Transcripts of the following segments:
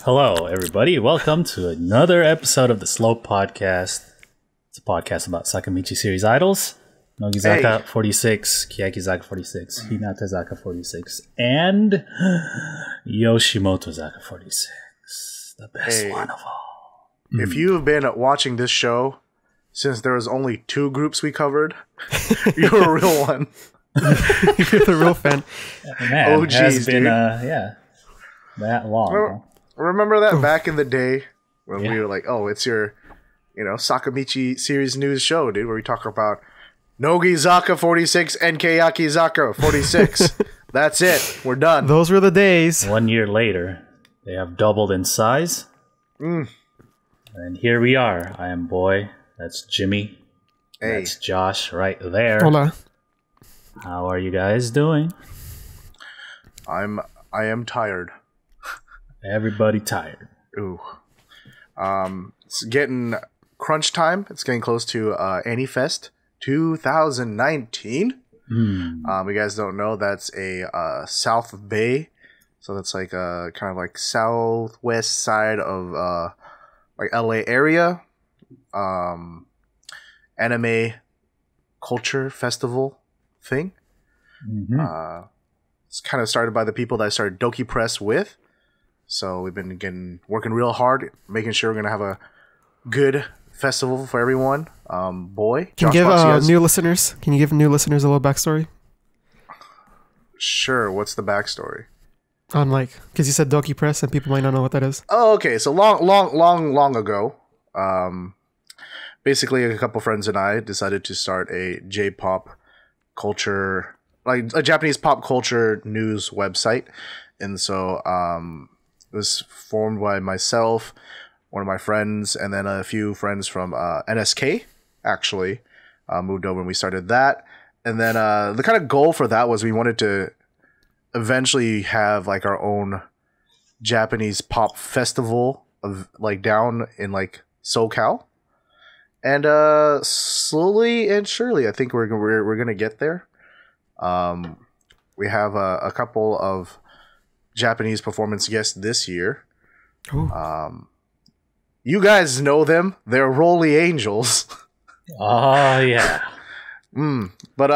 Hello, everybody. Welcome to another episode of the Slow Podcast. It's a podcast about Sakamichi series idols. Nogizaka 46, Keyakizaka46, Hinatezaka46, and Yoshimoto-zaka46. The best one of all. If you've been watching this show since there was only 2 groups we covered, you're a real one. You're the real fan. Man, oh, it has geez, been, dude. that long. Remember that back in the day when we were like, oh, it's your, Sakamichi series news show, dude, where we talk about Nogizaka46 and Keyakizaka46. That's it. We're done. Those were the days. 1 year later, they have doubled in size. And here we are. I am Boy. That's Jimmy. Hey. That's Josh right there. Hola. How are you guys doing? I am tired. Everybody tired. Ooh. It's getting crunch time. It's getting close to AniFest 2019. You guys don't know, that's a South Bay. So that's like kind of like southwest side of like LA area. Anime culture festival thing. It's kind of started by the people that I started Doki Press with. So we've been working real hard, making sure we're going to have a good festival for everyone. Boy, Can you give new listeners a little backstory? Sure. What's the backstory? On because you said Doki Press and people might not know what that is. Oh, okay. So long ago, basically a couple friends and I decided to start a JPop culture, like a Japanese pop culture news website. And so it was formed by myself, one of my friends, and then a few friends from NSK, actually, moved over and we started that. And then the kind of goal for that was we wanted to eventually have like our own Japanese pop festival of like down in like SoCal. And slowly and surely, I think we're gonna get there. We have a couple of Japanese performance guests this year. You guys know them. They're Rolly Angels. Oh, yeah. But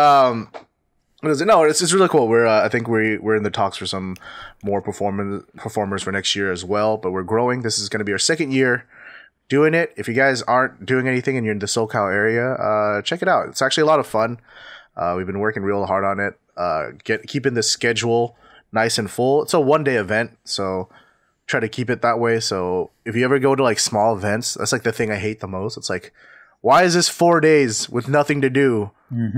it's really cool. I think we're in the talks for some more performers for next year as well. But we're growing. This is going to be our 2nd year doing it. If you guys aren't doing anything and you're in the SoCal area, check it out. It's actually a lot of fun. We've been working real hard on it. Keeping the schedule nice and full. It's a 1-day event, so try to keep it that way. So if you ever go to like small events, that's like the thing I hate the most. It's like, why is this 4 days with nothing to do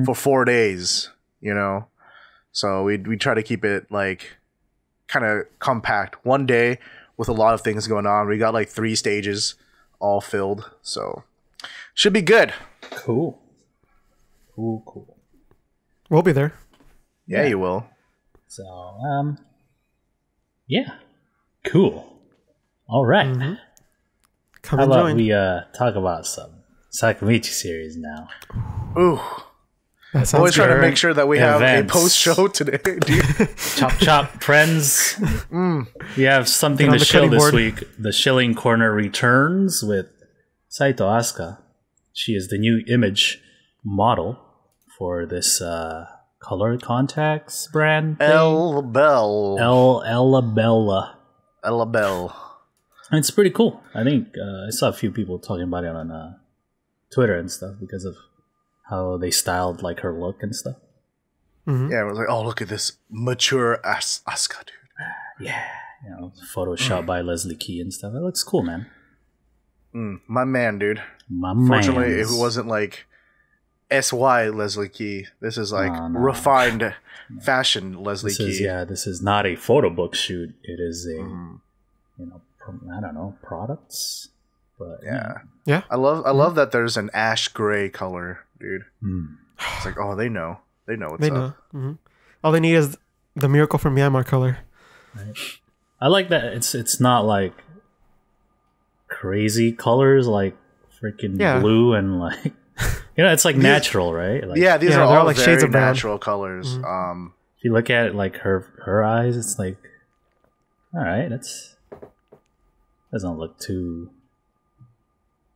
for 4 days? So we try to keep it like kind of compact. 1 day with a lot of things going on. We got like 3 stages all filled, so should be good. Cool. We'll be there. Yeah, you will. So, yeah. Cool. All right. Come How and about join. we talk about some Sakamichi series now? Ooh. That sounds Always trying to good. make sure that we have Events. a post-show today, dude. Chop, friends. We have something Get on to the show cutting this board. week. The Shilling Corner returns with Saito Asuka. She is the new image model for this color contacts brand thing. Elebelle. Elebelle. It's pretty cool. I think I saw a few people talking about it on Twitter and stuff because of how they styled like her look and stuff. Yeah, it was like, oh, look at this mature Asuka, dude. Yeah, Photoshop by Leslie Key and stuff. It looks cool, man. My man, dude. My Fortunately, mans. it wasn't like SY Leslie Key. This is like No. refined fashion Leslie Key. This is not a photo book shoot. It is a, I don't know, products. But Yeah. I love that there's an ash gray color, dude. It's like, oh, they know what's They up. know. All they need is the Miracle from Myanmar color. right. I like that it's not like crazy colors like freaking blue and like it's like natural, right? Like, Yeah, these are they're all all like very shades of brown. natural colors. if you look at it like her eyes, it's like, all right, Doesn't look too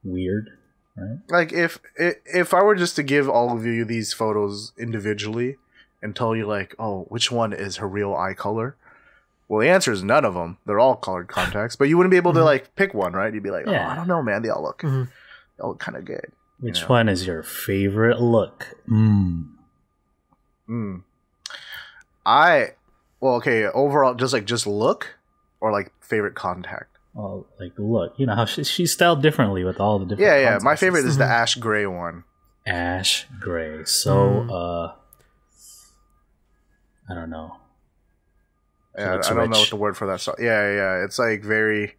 weird, right? Like if I were just to give all of you these photos individually and tell you like, oh, which one is her real eye color? Well, the answer is none of them. They're all colored contacts, but you wouldn't be able to like pick one, right? You'd be like, oh, I don't know, man. They all look kind of good. Which one is your favorite look? Overall, just look or like favorite contact. Oh, like look, you know how she's styled differently with all the different. Yeah. My favorite is the ash gray one. Ash gray. So, I don't know. Yeah, I don't know what the word for that. So, yeah. It's like very,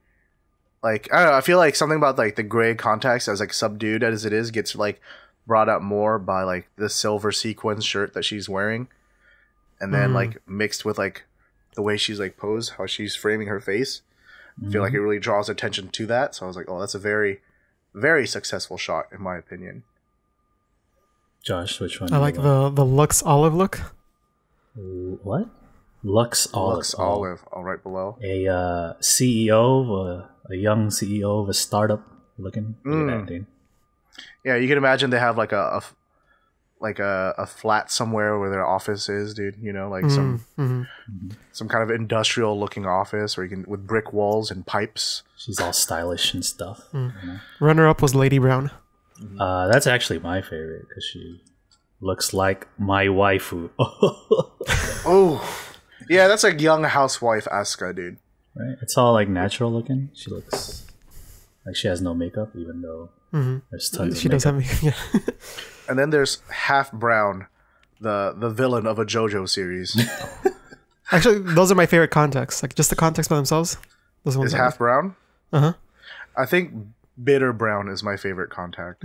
like I don't know. I feel like something about like the gray contacts, as like subdued as it is, gets like brought out more by like the silver sequins shirt that she's wearing, and then like mixed with like the way she's like posed, how she's framing her face. I feel like it really draws attention to that. So I was like, oh, that's a very, very successful shot in my opinion. Josh, which one? I like the Lux Olive look. What? Lux Olive. Lux Olive, right below. A CEO, a young CEO of a startup looking. Look at that, dude. Yeah, you can imagine they have like a flat somewhere where their office is, dude. You know, like some kind of industrial looking office where you can with brick walls and pipes. She's all stylish and stuff. You know? Runner up was Lady Brown. That's actually my favorite because she looks like my waifu. Oh, yeah, that's like young housewife Asuka, dude. Right? It's all like natural looking. She looks like she has no makeup, even though there's tons of makeup. She does have makeup, yeah. And then there's Half Brown, the villain of a JoJo series. Actually, those are my favorite contacts. Like just the contacts by themselves. Those ones is Half Brown? Uh-huh. I think Bitter Brown is my favorite contact.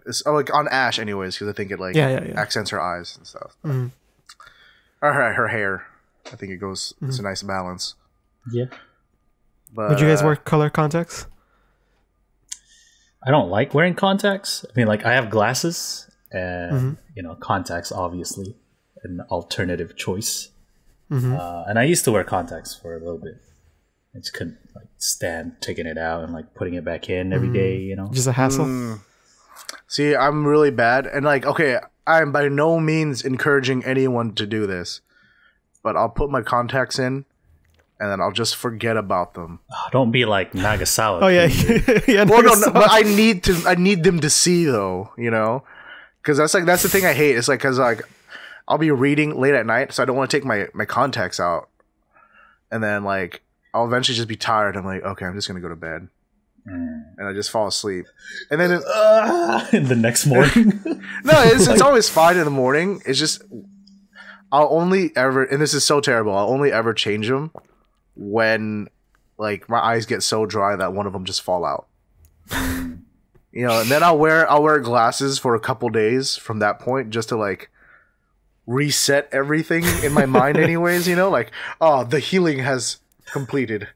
It's like on Ash, anyways, because I think it like accents her eyes and stuff. Or her hair. I think it goes. It's a nice balance. Yeah. But, would you guys wear color contacts? I don't like wearing contacts. I mean, like I have glasses, and contacts obviously an alternative choice. And I used to wear contacts for a little bit. I just couldn't like stand taking it out and like putting it back in every day. You know, just a hassle. See, I'm really bad, and like, okay, I'm by no means encouraging anyone to do this, but I'll put my contacts in, and then I'll just forget about them. Oh, don't be like Nagasawa. Oh yeah, yeah. Well, no, but I need them to see though, you know, because that's the thing I hate. It's like because like I'll be reading late at night, so I don't want to take my contacts out, and then like I'll eventually just be tired. I'm like, okay, I'm just gonna go to bed. And I just fall asleep, and then in the next morning. No, it's always fine in the morning. It's just I'll only ever, and this is so terrible, I'll only ever change them when like my eyes get so dry that one of them just fall out. You know, and then I'll wear glasses for a couple days from that point just to like reset everything in my mind anyways, you know, like, oh, the healing has completed,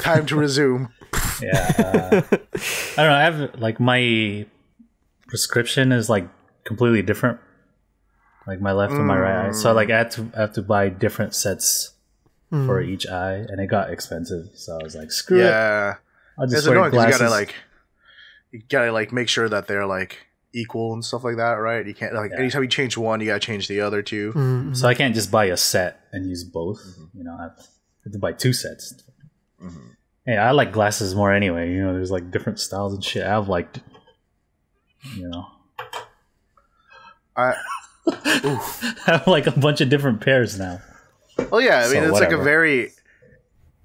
time to resume. Yeah, I don't know. I have like my prescription is like completely different, like my left and my right eye. So like I have to buy different sets for each eye, and it got expensive. So I was like, screw it. I'll just wear glasses. You gotta like make sure that they're like equal and stuff like that, right? You can't like anytime you change one, you gotta change the other two. So I can't just buy a set and use both. You know, I have to buy two sets. Hey, I like glasses more anyway. You know, there's like different styles and shit. I have like, you know, I have like a bunch of different pairs now. Well, yeah, I mean, it's like a very,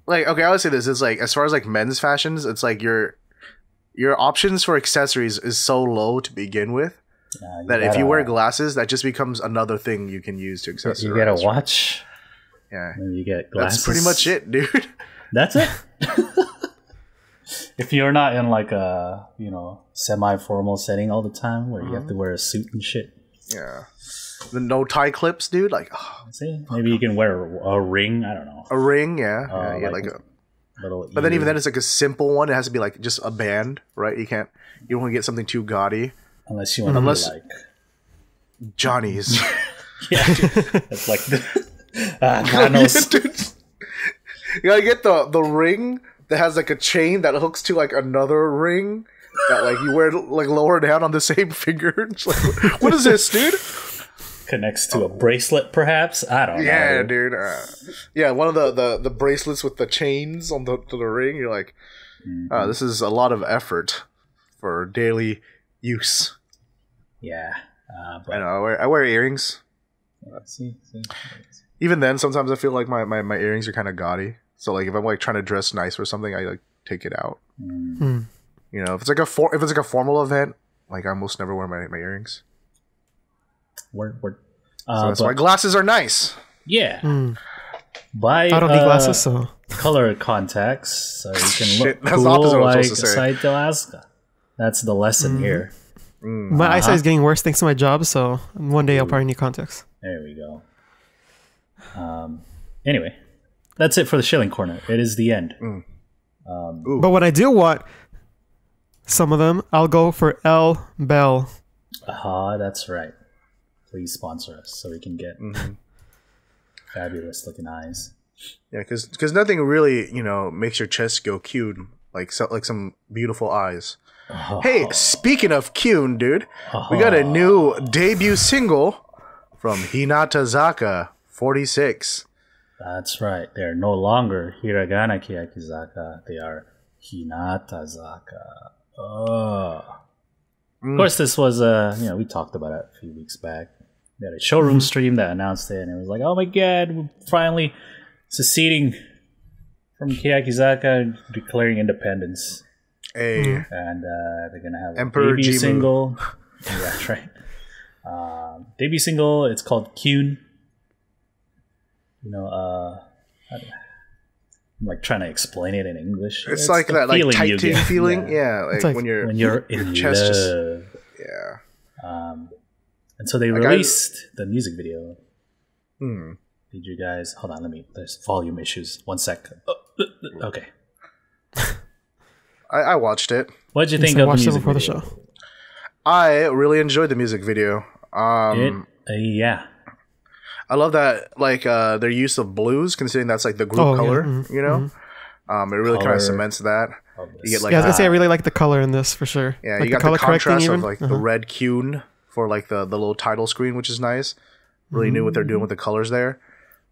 like, okay, I would say this. It's like, as far as like men's fashions, it's like your options for accessories is so low to begin with that if you wear glasses, that just becomes another thing you can use to accessorize. You get a watch. Yeah. Maybe you get glasses. That's pretty much it, dude. That's it. If you're not in like a, you know, semi-formal setting all the time where you have to wear a suit and shit. Yeah. The no tie clips, dude. Like, see, maybe you can wear a ring. I don't know. A ring, yeah, like a little. But then even then, it's like a simple one. It has to be like just a band, right? You don't want to get something too gaudy. Unless you want to be like Johnny's. Yeah, it's like the nanos. You gotta get the ring that has like a chain that hooks to like another ring that like you wear like lower down on the same finger. It's like, what is this, dude? Connects to a bracelet, perhaps. I don't know. Yeah, dude. Yeah, one of the bracelets with the chains on the ring. You're like, this is a lot of effort for daily use. Yeah, but I know. I wear earrings. Yeah, see. Even then, sometimes I feel like my earrings are kind of gaudy. So like if I'm like trying to dress nice or something, I like take it out. You know, if it's like a formal event, like I almost never wear my earrings. Word. So that's why glasses are nice. Yeah. Buy I don't need glasses, so color contacts so you can look that's cool the opposite of what I like was supposed to say. Saito Asuka. That's the lesson here. my eyesight is getting worse thanks to my job. So one day I'll probably need contacts. There we go. Anyway, that's it for the Shilling Corner. It is the end. But when I do want some of them, I'll go for Elebelle. That's right. Please sponsor us so we can get fabulous looking eyes. Yeah, because nothing really, you know, makes your chest go Kyun like some beautiful eyes. Hey, speaking of Kyun, dude, we got a new debut single from Nogizaka46. That's right. They're no longer Hiragana Keyakizaka. They are Hinatazaka. Of course, this was we talked about it a few weeks back. We had a showroom stream that announced it, and it was like, oh my god, we're finally seceding from Keyakizaka, declaring independence. Hey. And they're gonna have Emperor a debut Jimu. single. Yeah, that's right. Debut single. It's called Kyun. You know, I'm like trying to explain it in English. It's like that like tight feeling. Yeah, like when you're in chest love. just yeah. And so they released the music video. Did you guys hold on? There's volume issues. 1 sec. Okay. I watched it. What did you think of the music before video? the show. I really enjoyed the music video. Yeah. I love that like their use of blues, considering that's like the group color. You know, it really kind of cements that. You get like I was gonna say I really like the color in this for sure. Yeah, like you got the color the contrast correcting of like the red Kyun for like the little title screen, which is nice. Really knew what they're doing with the colors there.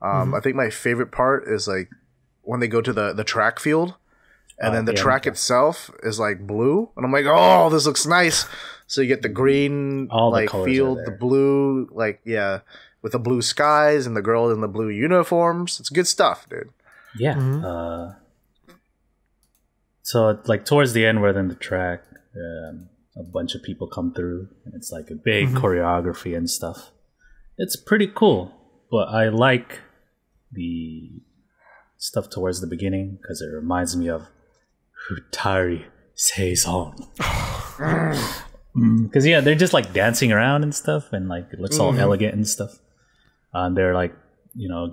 I think my favorite part is like when they go to the track field, and then the track itself is like blue, and I'm like, oh, this looks nice. So you get the green like field, the blue, like with the blue skies and the girl in the blue uniforms. It's good stuff, dude. Yeah. So like towards the end, where then the track, a bunch of people come through, and it's like a big choreography and stuff. It's pretty cool, but I like the stuff towards the beginning because it reminds me of Futari Seizon. Because they're just like dancing around and stuff, and like it looks all elegant and stuff. And they're like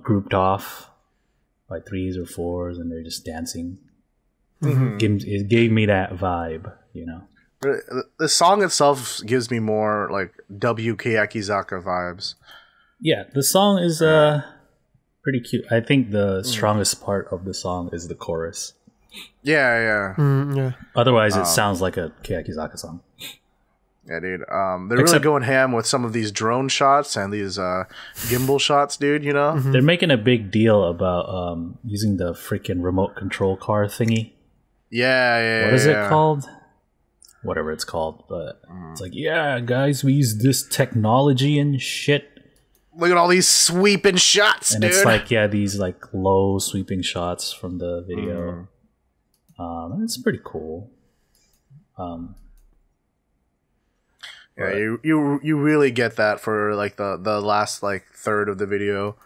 grouped off by 3s or 4s, and they're just dancing. It gave me that vibe, The song itself gives me more like W Keyakizaka vibes. Yeah, the song is pretty cute. I think the strongest part of the song is the chorus. Yeah. Otherwise, it sounds like a Keyakizaka song. Yeah, dude. They're really going ham with some of these drone shots and these gimbal shots, dude. They're making a big deal about using the freaking remote control car thingy. Yeah. What is it called? Whatever it's called, but it's like, yeah, guys, we use this technology and shit. Look at all these sweeping shots, and dude. It's like, these like low sweeping shots from the video. It's pretty cool. You really get that for like the last like third of the video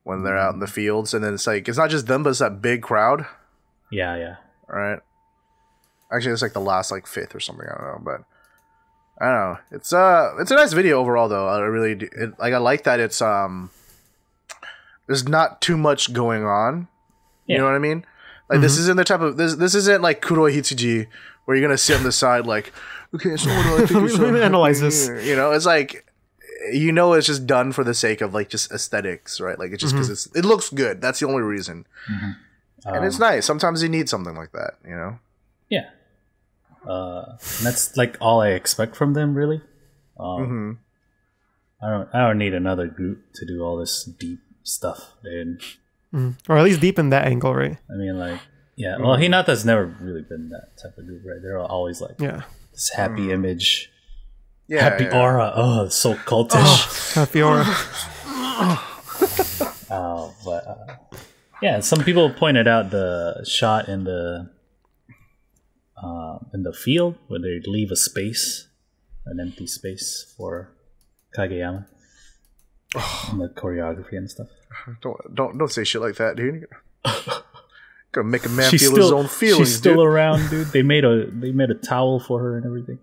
when they're out in the fields, and then it's like it's not just them, but it's that big crowd. Yeah. Right. Actually, it's like the last like fifth or something. I don't know, but I don't know. It's a nice video overall, though. I really do. I like that it's there's not too much going on. You know what I mean? Like this isn't the type of this isn't like Kuroi Hitsuji where you're gonna sit on the side like, okay, so what do I think? Let me analyze this. It's like it's just done for the sake of like just aesthetics, right? Like it's just because it looks good. That's the only reason. And it's nice. Sometimes you need something like that, you know? Yeah. And that's like all I expect from them, really. I don't need another group to do all this deep stuff, dude. Or at least deep in that angle, right? I mean, like, yeah. Well, Hinata's never really been that type of group, right? They're always like this happy image, happy aura. Oh, it's so cultish. Happy aura. Yeah, some people pointed out the shot in the field where they leave a space, an empty space for Kageyama, and the choreography and stuff. Don't say shit like that, dude. Gonna make a man feel his own feelings. She's still around, dude. They made a towel for her and everything.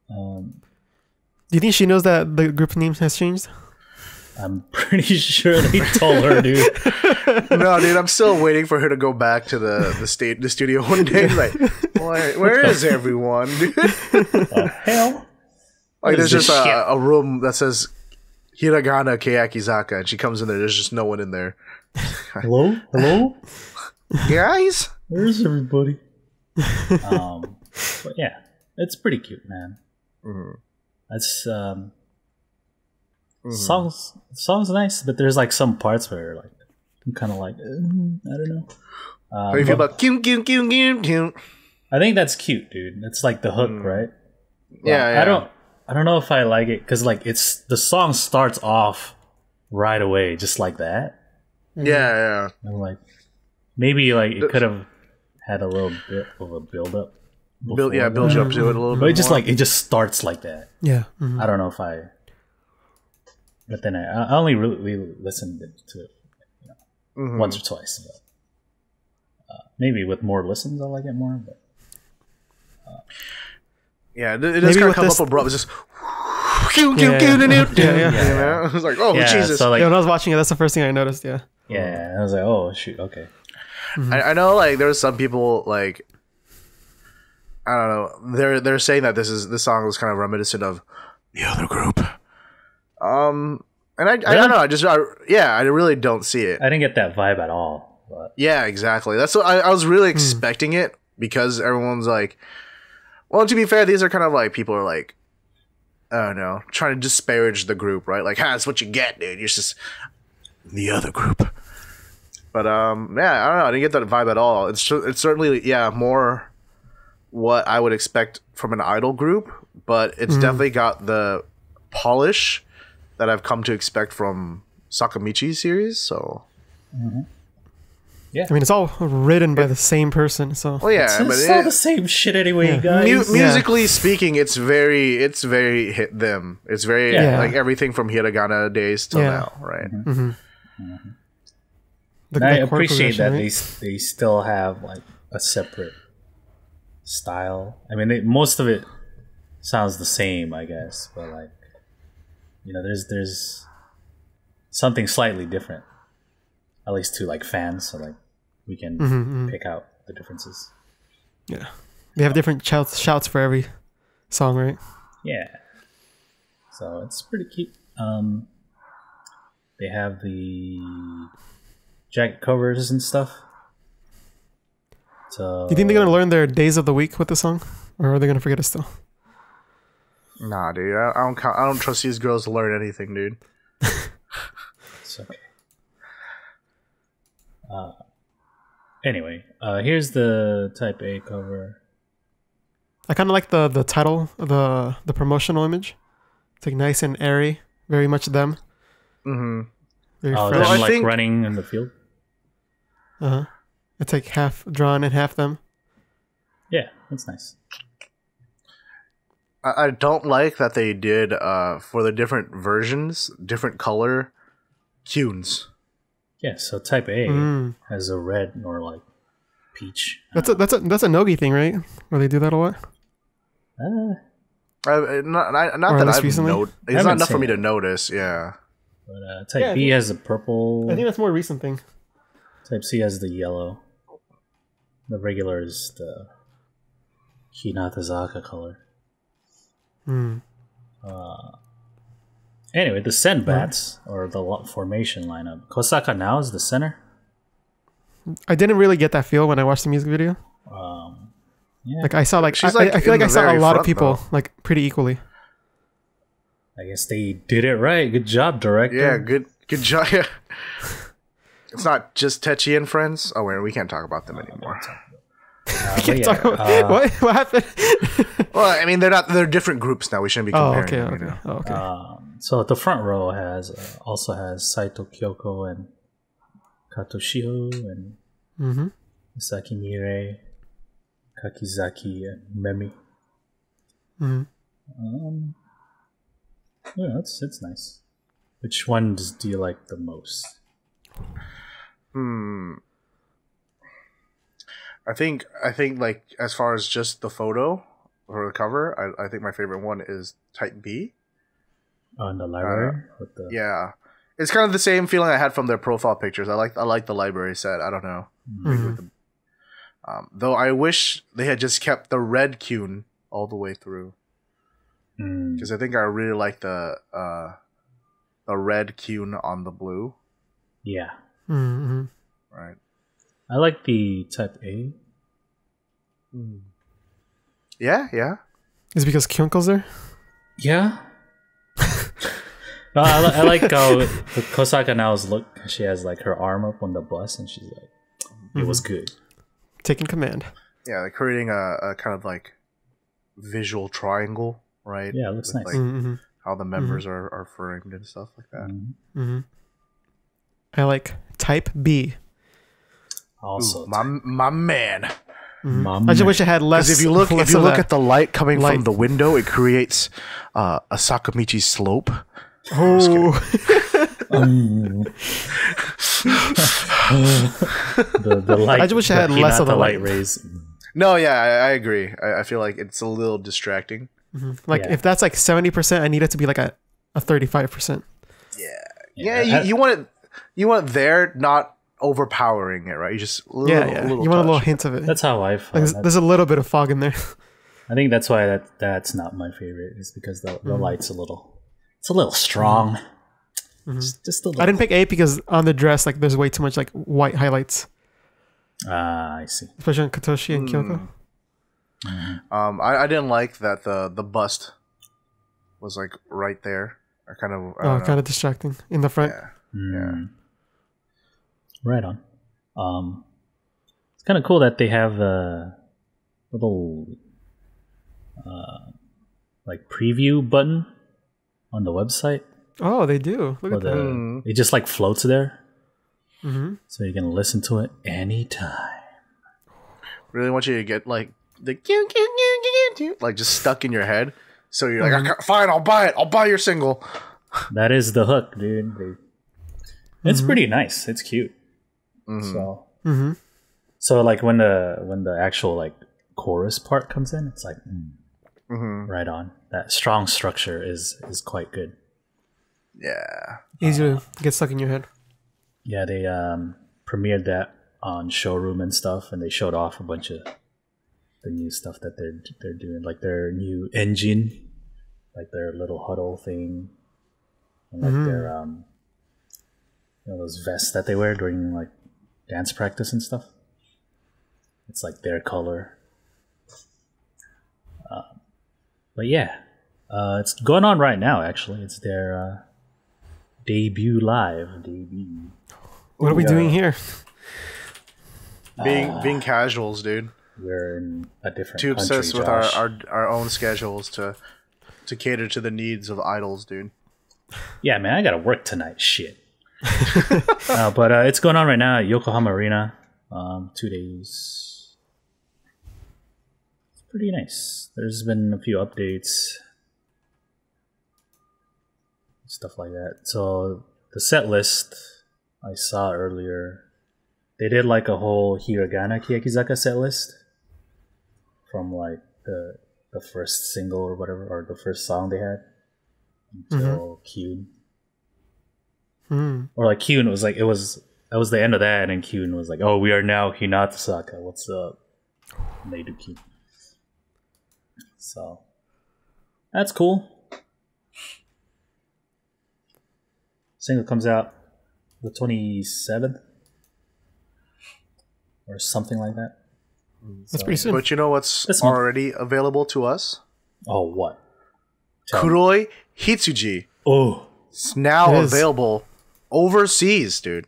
Do you think she knows that the group name has changed? I'm pretty sure they told her, dude. No, dude, I'm still waiting for her to go back to the studio one day. Like, where is everyone, dude? Hell. Like, there's just a room that says Hiragana Keyakizaka, and she comes in there. There's just no one in there. Hello, guys. Where's everybody? But yeah, it's pretty cute, man. That's song's nice, but there's like some parts where like I'm kind of like I don't know. How do you feel about Kyun? I think that's cute, dude. It's like the hook, right? Yeah. I don't know if I like it because like the song starts off right away, just like that. Yeah. I'm like, maybe like it could have had a little bit of a build up. Build you up to it a little bit. But it just starts like that. Yeah. I don't know if I. But then I only really listened to it once or twice. But, maybe with more listens, I'll like it more. But it does kind of come up abrupt. It's just I was like, oh Jesus! So like, when I was watching it, that's the first thing I noticed. Yeah. Yeah, I was like, oh shoot, okay. I know, like there was some people like I don't know. They're saying that this song was kind of reminiscent of the other group. And I don't know. I really don't see it. I didn't get that vibe at all. But. Yeah, exactly. That's what I was really expecting it because everyone's like, well, to be fair, these are kind of like people are like, I don't know, trying to disparage the group, right? Like, that's what you get, dude. You're just the other group. But I don't know. I didn't get that vibe at all. It's certainly more what I would expect from an idol group, but it's definitely got the polish that I've come to expect from Sakamichi series. So, yeah, I mean, it's all written by the same person. So, well, yeah, it's all the same shit anyway, guys. Musically speaking, it's very hit them. It's very like everything from Hiragana days till now, right? I appreciate that they still have like a separate style. I mean, most of it sounds the same, I guess, but like, you know, there's something slightly different, at least to like fans, so like we can pick out the differences. Yeah, they have different shouts for every song, right? Yeah, so it's pretty cute. They have the jacket covers and stuff. So, do you think they're gonna learn their days of the week with the song, or are they gonna forget it still? Nah, dude. I don't trust these girls to learn anything, dude. It's okay. Anyway, here's the Type A cover. I kind of like the title, the promotional image. It's like nice and airy, very much them. Them like running in the field. It's like half drawn and half them. Yeah, that's nice. I don't like that they did for the different versions, different color Kyuns. Yeah, so Type A has a red or like peach. That's a Nogi thing, right? Where they do that a lot. Not that I've noticed. It's not enough for me to notice. Yeah. But Type B has a purple. I think that's more recent thing. Type C has the yellow. The regular is the Hinatazaka color. Anyway, the Senbats, or the formation lineup. Kosaka now is the center. I didn't really get that feel when I watched the music video. Yeah. Like I saw like She's, I feel like I saw a lot of people though. like pretty equally. I guess they did it right. Good job, director. Yeah, good job. Yeah. It's not just Techi and friends. Oh wait, we can't talk about them anymore. What happened? Well, I mean, they're different groups now. We shouldn't be comparing them, you know? Okay. So the front row also has Saito Kyoko and Katoshio and Sakimire, Kakizaki, and Memi. Yeah, it's nice. Which ones do you like the most? I think like as far as just the photo or the cover, I think my favorite one is Type B. Oh, in the library? Yeah. It's kind of the same feeling I had from their profile pictures. I like the library set. I don't know. Though I wish they had just kept the red Kyun all the way through. Because I think I really like the red Kyun on the blue. Yeah. Right. I like the Type A. Yeah. Is it because Kyunko's there? Yeah. No, I like how the Kosaka now's look. She has like her arm up on the bus, and she's like, "It was good." Taking command. Yeah, like creating a kind of like visual triangle, right? Yeah, it looks nice. Like how the members are framed and stuff like that. I like Type B. Also, my man. I just wish I had less. Because if you look at the light coming from the window, it creates a Sakamichi slope. Oh, the light. I just wish I had less of the light rays. No, yeah, I agree. I feel like it's a little distracting. like if that's like 70%, I need it to be like a 35%. Yeah. You want it there, not overpowering it, right? You just a little You want a little touch. hint of it. That's how I felt. Like, there's a little bit of fog in there. I think that's why that's not my favorite. Is because the light's a little strong. Just a little. I didn't pick A because on the dress, like there's way too much like white highlights, I see. especially on Katoshi and Kyoko. I didn't like that the bust was like right there. I kind of Kind of distracting in the front. Yeah. Right on. It's kind of cool that they have a little like preview button on the website. Oh, they do. Look at that. It just like floats there, so you can listen to it anytime. Really want you to get like the like just stuck in your head. So you're like, fine, I'll buy it. I'll buy your single. That is the hook, dude. It's pretty nice. It's cute. So like when the actual like chorus part comes in, it's like right on. That strong structure is quite good. Yeah. Easy to get stuck in your head. Yeah, they premiered that on Showroom and stuff, and they showed off a bunch of the new stuff that they're doing, like their new engine, like their little huddle thing, and like their those vests that they wear during like dance practice and stuff. It's like their color. But yeah, it's going on right now. Actually, it's their debut. What are we doing here? Being casuals, dude. We're in a different Too country, obsessed with Josh. our own schedules to cater to the needs of idols, dude. Yeah, man, I gotta work tonight. Shit. But it's going on right now at Yokohama Arena. 2 days. It's pretty nice. There's been a few updates, stuff like that. So the set list I saw earlier, they did like a whole Hiragana Keyakizaka set list from like the first single or whatever, or the first song they had until Kyun. Or like Kyun was like, that was the end of that, and Kyun was like, "Oh, we are now Hinata-saka. What's up?" And they do Kyun. So that's cool. Single comes out the 27th. or something like that. That's pretty soon. But you know what's already available to us? Oh, what? Kuroi Hitsuji. Oh, it's now available overseas, dude.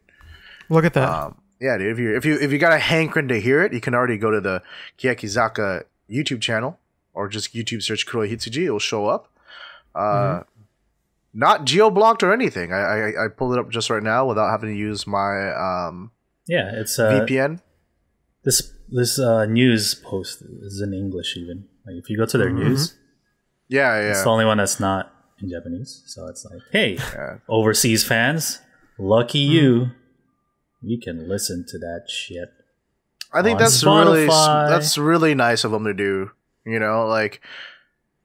Look at that. Yeah, dude. If you got a hankering to hear it, you can already go to the Keyakizaka YouTube channel or just YouTube search Kuroi Hitsuji. It will show up. Not geo-blocked or anything. I pulled it up just right now without having to use my it's VPN. This news post is in English even. Like if you go to their news, it's the only one that's not in Japanese. So it's like, hey, overseas fans, lucky you can listen to that shit. I think that's really nice of them to do. You know, like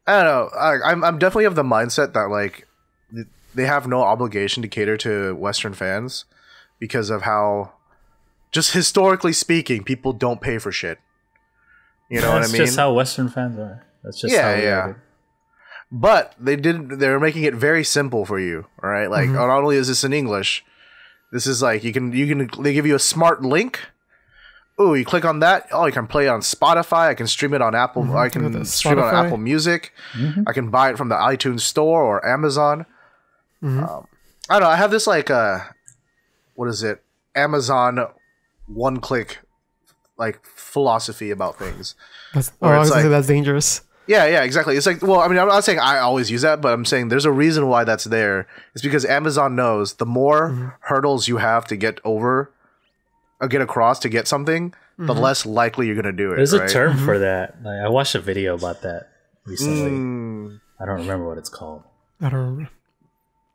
I don't know. I'm definitely of the mindset that like they have no obligation to cater to Western fans because of how, just historically speaking, people don't pay for shit. You know what I mean? That's just how Western fans are. That's just how we are. But they're making it very simple for you. All right, like not only is this in English, this is like they give you a smart link. Ooh, you click on that. Oh, you can play it on Spotify. I can stream it on Apple. I can stream it on Apple Music. I can buy it from the iTunes Store or Amazon. I don't know. I have this like what is it? Amazon one-click like philosophy about things. That's dangerous. Yeah, exactly. It's like, well, I mean, I'm not saying I always use that, but I'm saying there's a reason why that's there. It's because Amazon knows the more hurdles you have to get over or get across to get something, the less likely you're going to do it. There's a term for that. Like, I watched a video about that recently. I don't remember what it's called. I don't remember.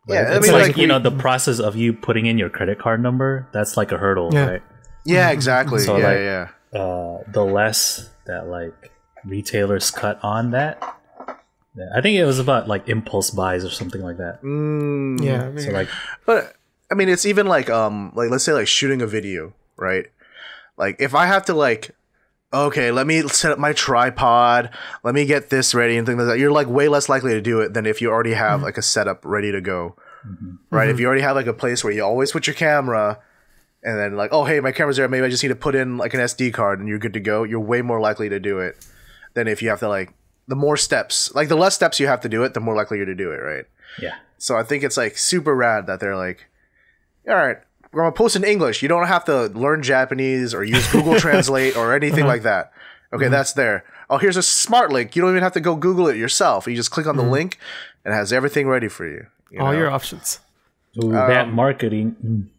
Yeah, it's like you know, the process of you putting in your credit card number, that's like a hurdle, right? Yeah, exactly. So the less that like retailers cut on that, I think it was about like impulse buys or something like that. So like, but I mean, it's even like let's say like shooting a video, right? Like if I have to like, okay, let me set up my tripod, let me get this ready and things like that. You're like way less likely to do it than if you already have like a setup ready to go, right? If you already have like a place where you always put your camera, and then like, oh hey, my camera's there, maybe I just need to put in like an SD card, and you're good to go. You're way more likely to do it than if you have to like the more steps, like the less steps you have to do it, the more likely you're to do it, right? Yeah. So I think it's like super rad that they're like, all right, we're gonna post in English. You don't have to learn Japanese or use Google Translate or anything like that. Okay, that's there. Oh, here's a smart link. You don't even have to go Google it yourself. You just click on the link and it has everything ready for you. All your options. Ooh, that marketing.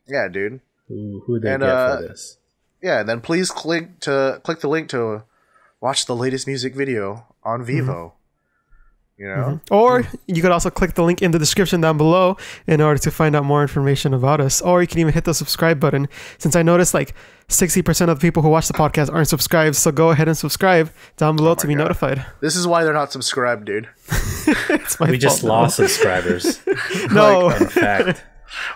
Yeah, dude. Who they get for this? Yeah, and then please click the link to watch the latest music video on Vivo. You know? Or you could also click the link in the description down below in order to find out more information about us. Or you can even hit the subscribe button. Since I noticed like 60% of the people who watch the podcast aren't subscribed, so go ahead and subscribe down below to be notified. This is why they're not subscribed, dude. We just lost subscribers. No. In fact.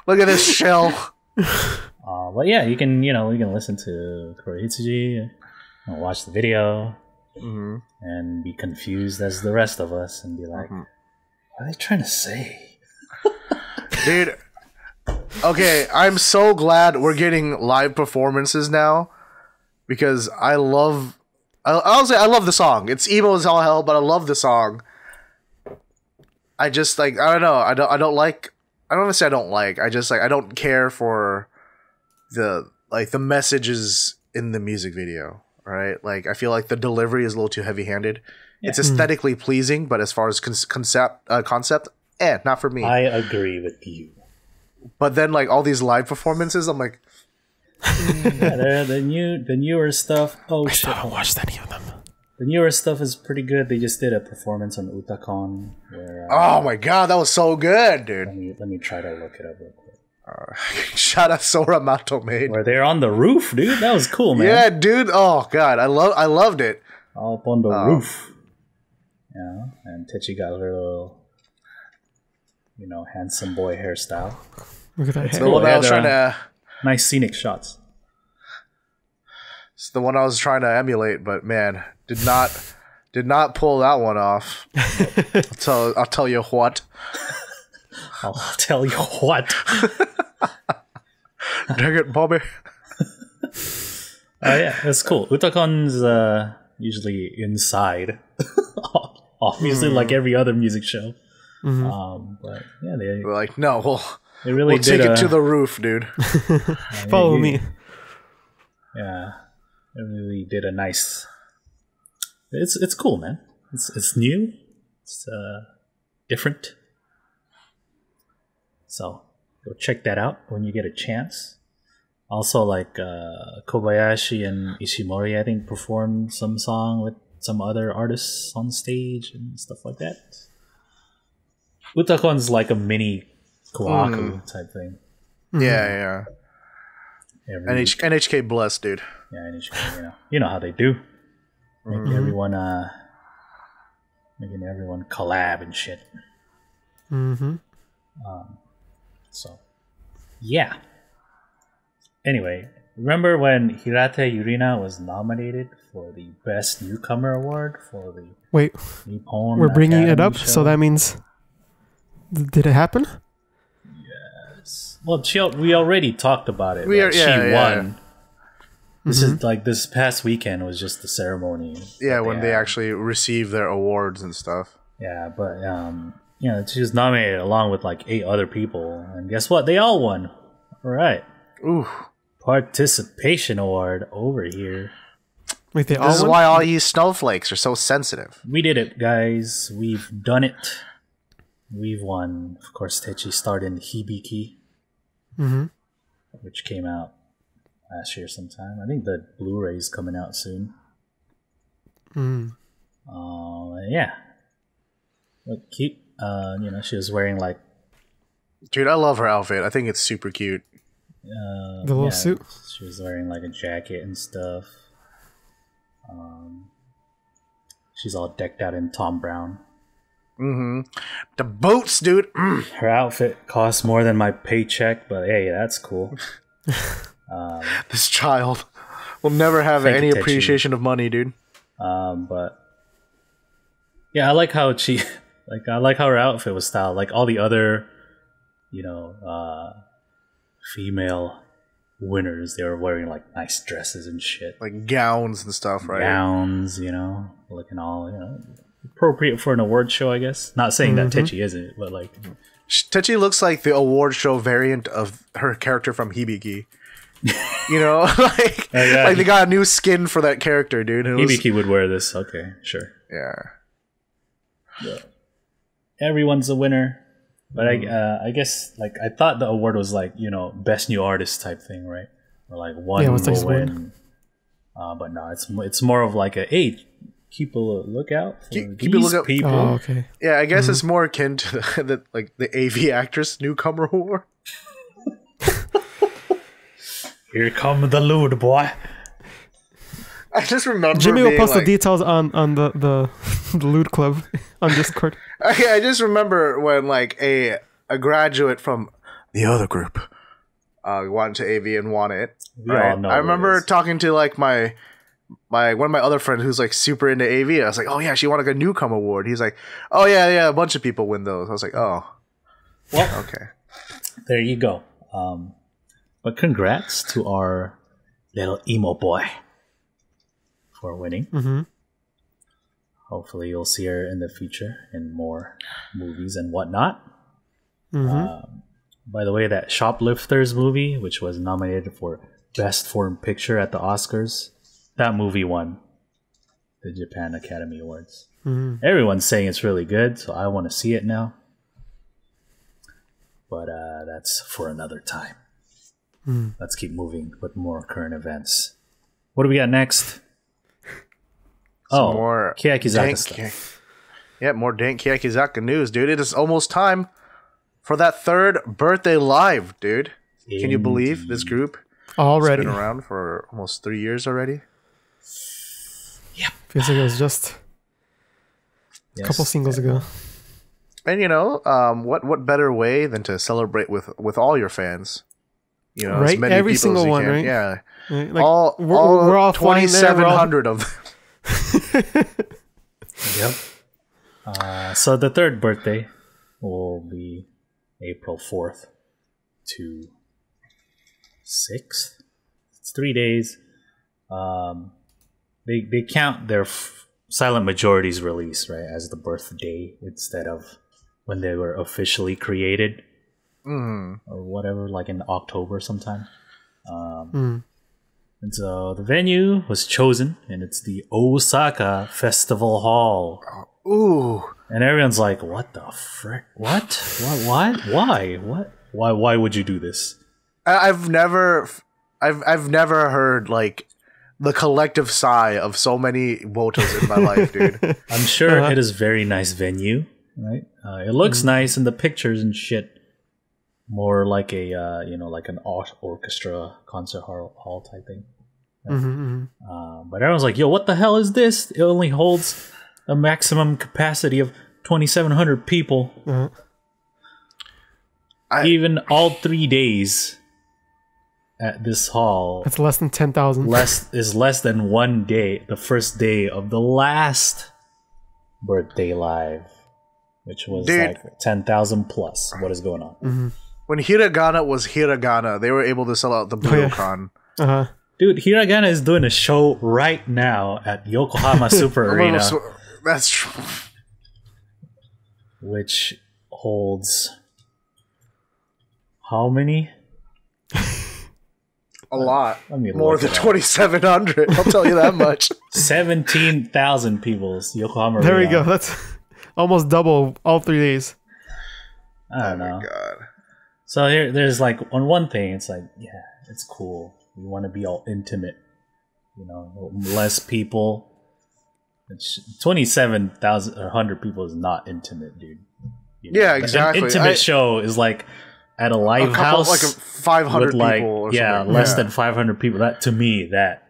Look at this shell. But yeah, you can listen to Kuroi Hitsuji, watch the video, and be confused as the rest of us, and be like, "What are they trying to say?" Dude, okay, I'm so glad we're getting live performances now because I'll say I love the song. It's emo as all hell, but I love the song. I just like I don't know. I don't want to say I don't like. I just like I don't care for the messages in the music video, right? Like I feel like the delivery is a little too heavy-handed. Yeah. It's aesthetically pleasing, but as far as concept, not for me. I agree with you. But then like all these live performances, I'm like, yeah, the newer stuff. Oh shit! I haven't watched any of them. The newer stuff is pretty good. They just did a performance on Utakon. Where, oh my god, that was so good, dude. Let me try to look it up real quick. Shout out Soramato made. Where they're on the roof, dude. That was cool, man. Yeah, dude. Oh god, I loved it. All up on the roof. Yeah, and Techi got her little, handsome boy hairstyle. Look at that hair. The one I was trying to nice scenic shots. It's the one I was trying to emulate, but man, did not pull that one off. I'll tell you what. I'll tell you what. Dang it, Bobby. Oh yeah, that's cool. Utakon's usually inside, obviously, like every other music show. But yeah, We're like, no, they really we'll take it to the roof, dude. Follow me. Yeah, they really did a nice. It's cool, man. It's new. It's different. So go check that out when you get a chance. Also, like Kobayashi and Ishimori, I think, performed some song with some other artists on stage and stuff like that. Utakon's like a mini Kohaku type thing. Yeah. NHK bless, dude. Yeah, NHK, you know how they do. Making everyone collab and shit. So, yeah. Anyway, remember when Hirate Yurina was nominated for the Best Newcomer Award for the Nippon we're bringing Academy it up, show? so that means... Did it happen? Yes. Well, we already talked about it. She won. This is like this past weekend was just the ceremony. Yeah, when they actually receive their awards and stuff. Yeah, but she was nominated along with like 8 other people, and guess what? They all won. All right. Ooh. Participation award over here. Wait, they all This is won? why all you snowflakes are so sensitive. We did it, guys. We've done it. We've won. Of course, Techi starred in Hibiki, which came out last year sometime. I think the Blu-ray's coming out soon. Yeah. Look cute. She was wearing like... Dude, I love her outfit. I think it's super cute. The little suit? She was wearing like a jacket and stuff. She's all decked out in Tom Brown. The boots, dude. Her outfit costs more than my paycheck, but hey, that's cool. This child will never have any appreciation of money, dude. But yeah, I like how her outfit was styled. Like all the other, female winners, they were wearing like nice dresses and shit, like gowns and stuff, right? Gowns, looking all appropriate for an award show, I guess. Not saying that Techi isn't, but like Techi looks like the award show variant of her character from Hibiki. Like they got a new skin for that character, dude. Hibiki would wear this. Okay, sure. Yeah. Everyone's a winner. But I guess like I thought the award was like best new artist type thing, right? Or like one will win. But no, it's more of like keep a lookout for keep a lookout. People. Oh, okay. Yeah, I guess it's more akin to the AV Actress Newcomer Award. Here come the lewd boy. I just remember Jimmy will post the details on the Lewd Club on Discord. I just remember when like a graduate from the other group wanted to AV and won it. Right? I remember talking to like my one of my other friends who's like super into AV. I was like, oh yeah, she won like a Newcomer Award. He's like, oh yeah, a bunch of people win those. I was like, oh, well, okay, there you go. But congrats to our little emo boy for winning. Hopefully you'll see her in the future in more movies and whatnot. By the way, that Shoplifters movie, which was nominated for Best Foreign Picture at the Oscars, that movie won the Japan Academy Awards. Everyone's saying it's really good, so I want to see it now. But that's for another time. Let's keep moving with more current events. What do we got next? More Keyakizaka stuff. Yeah, more dank Keyakizaka news, dude. It is almost time for that 3rd birthday live, dude. Can you believe this group already been around for almost 3 years already? Yep. Feels like it was just a couple singles ago. And what better way than to celebrate with all your fans? Right? As many Every people single as you one, can. right? Yeah. Right? Like all we're all 2,700 of them. Yep. So the 3rd birthday will be April 4th to 6th. It's 3 days. they count their silent majority's release, right, as the birthday instead of when they were officially created or whatever, like in October sometime. And so the venue was chosen, and it's the Osaka Festival Hall. Ooh. And everyone's like, what the frick? What? Why? Why would you do this? I've never heard like the collective sigh of so many Wotos in my life, dude. I'm sure it is very nice venue, right? It looks nice in the pictures and shit. More like a like an orchestra concert hall type thing. But everyone's like, yo, what the hell is this? It only holds a maximum capacity of 2,700 people. Even all 3 days at this hall, it's less than 10,000. Is less than 1 day, the first day of the last birthday live, which was like 10,000 plus. What is going on? When Hiragana was Hiragana, they were able to sell out the Budokan. Dude, Hiragana is doing a show right now at Yokohama Super Arena. That's true. Which holds how many? A lot. More than 2,700. I'll tell you that much. 17,000 people's Yokohama Arena. There we Arena. go. That's almost double all 3 days. I don't know. Oh my god. So there's like on one thing, it's like, yeah, it's cool. We want to be all intimate, less people. 27,000 or 100 people is not intimate, dude. Yeah, exactly. An intimate show is like at a live house, like 500 with people. Or something. Less than 500 people. That to me, that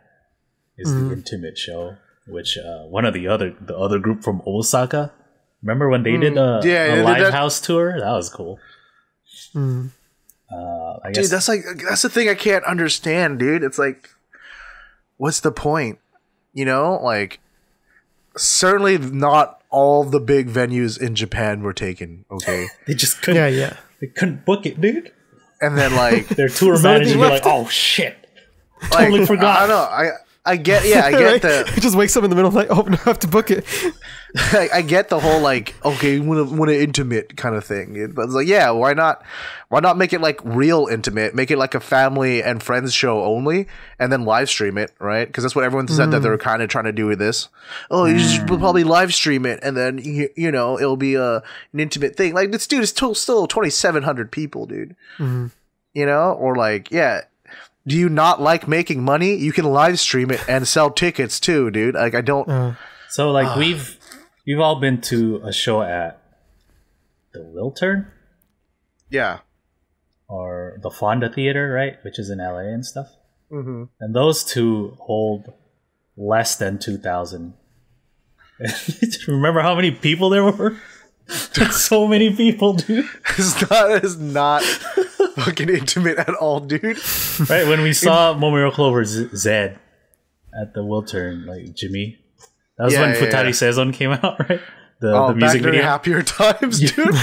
is the intimate show. Which one of the other group from Osaka. Remember when they did a live house tour? That was cool. I guess, dude, that's the thing I can't understand, dude. It's like, what's the point? Like, certainly not all the big venues in Japan were taken. Okay, they just couldn't. Yeah. They couldn't book it, dude. And then like their tour manager be like, "Oh shit, totally forgot." I don't know. I get the. He just wakes up in the middle of the night. Oh, no, I have to book it. I get the whole like, okay, want to intimate kind of thing. But it's like, yeah, why not? Why not make it like real intimate? Make it like a family and friends show only, and then live stream it, right? Because that's what everyone said that they were kind of trying to do with this. Oh, you should probably live stream it, and then it'll be an intimate thing. Like this dude is still 2,700 people, dude. Or like, yeah. Do you not like making money? You can live stream it and sell tickets too, dude. Like I don't. So like we've all been to a show at the Wiltern, yeah, or the Fonda Theater, right, which is in LA and stuff. And those two hold less than 2,000. Remember how many people there were? So many people, dude. It's not fucking intimate at all, dude. Right, when we saw Momoro Clover Zed at the Wiltern, like Jimmy, that was when Futari Seizon came out, right? The music video. Happier times, dude.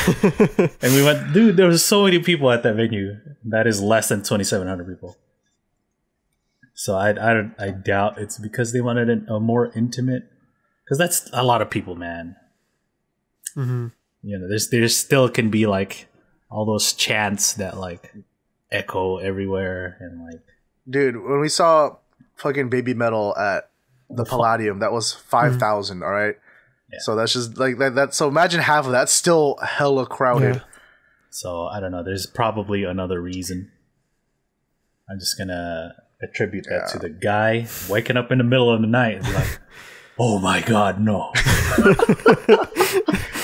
And we went, dude, there was so many people at that venue. That is less than 2,700 people. So I doubt it's because they wanted a more intimate, because that's a lot of people, man. There still can be like all those chants that like echo everywhere and like. Dude, when we saw fucking Baby Metal at the Palladium, that was 5,000. All right, so that's just like that. So imagine half of that's still hella crowded. Yeah. So I don't know. There's probably another reason. I'm just gonna attribute that to the guy waking up in the middle of the night and be like, "Oh my god, no."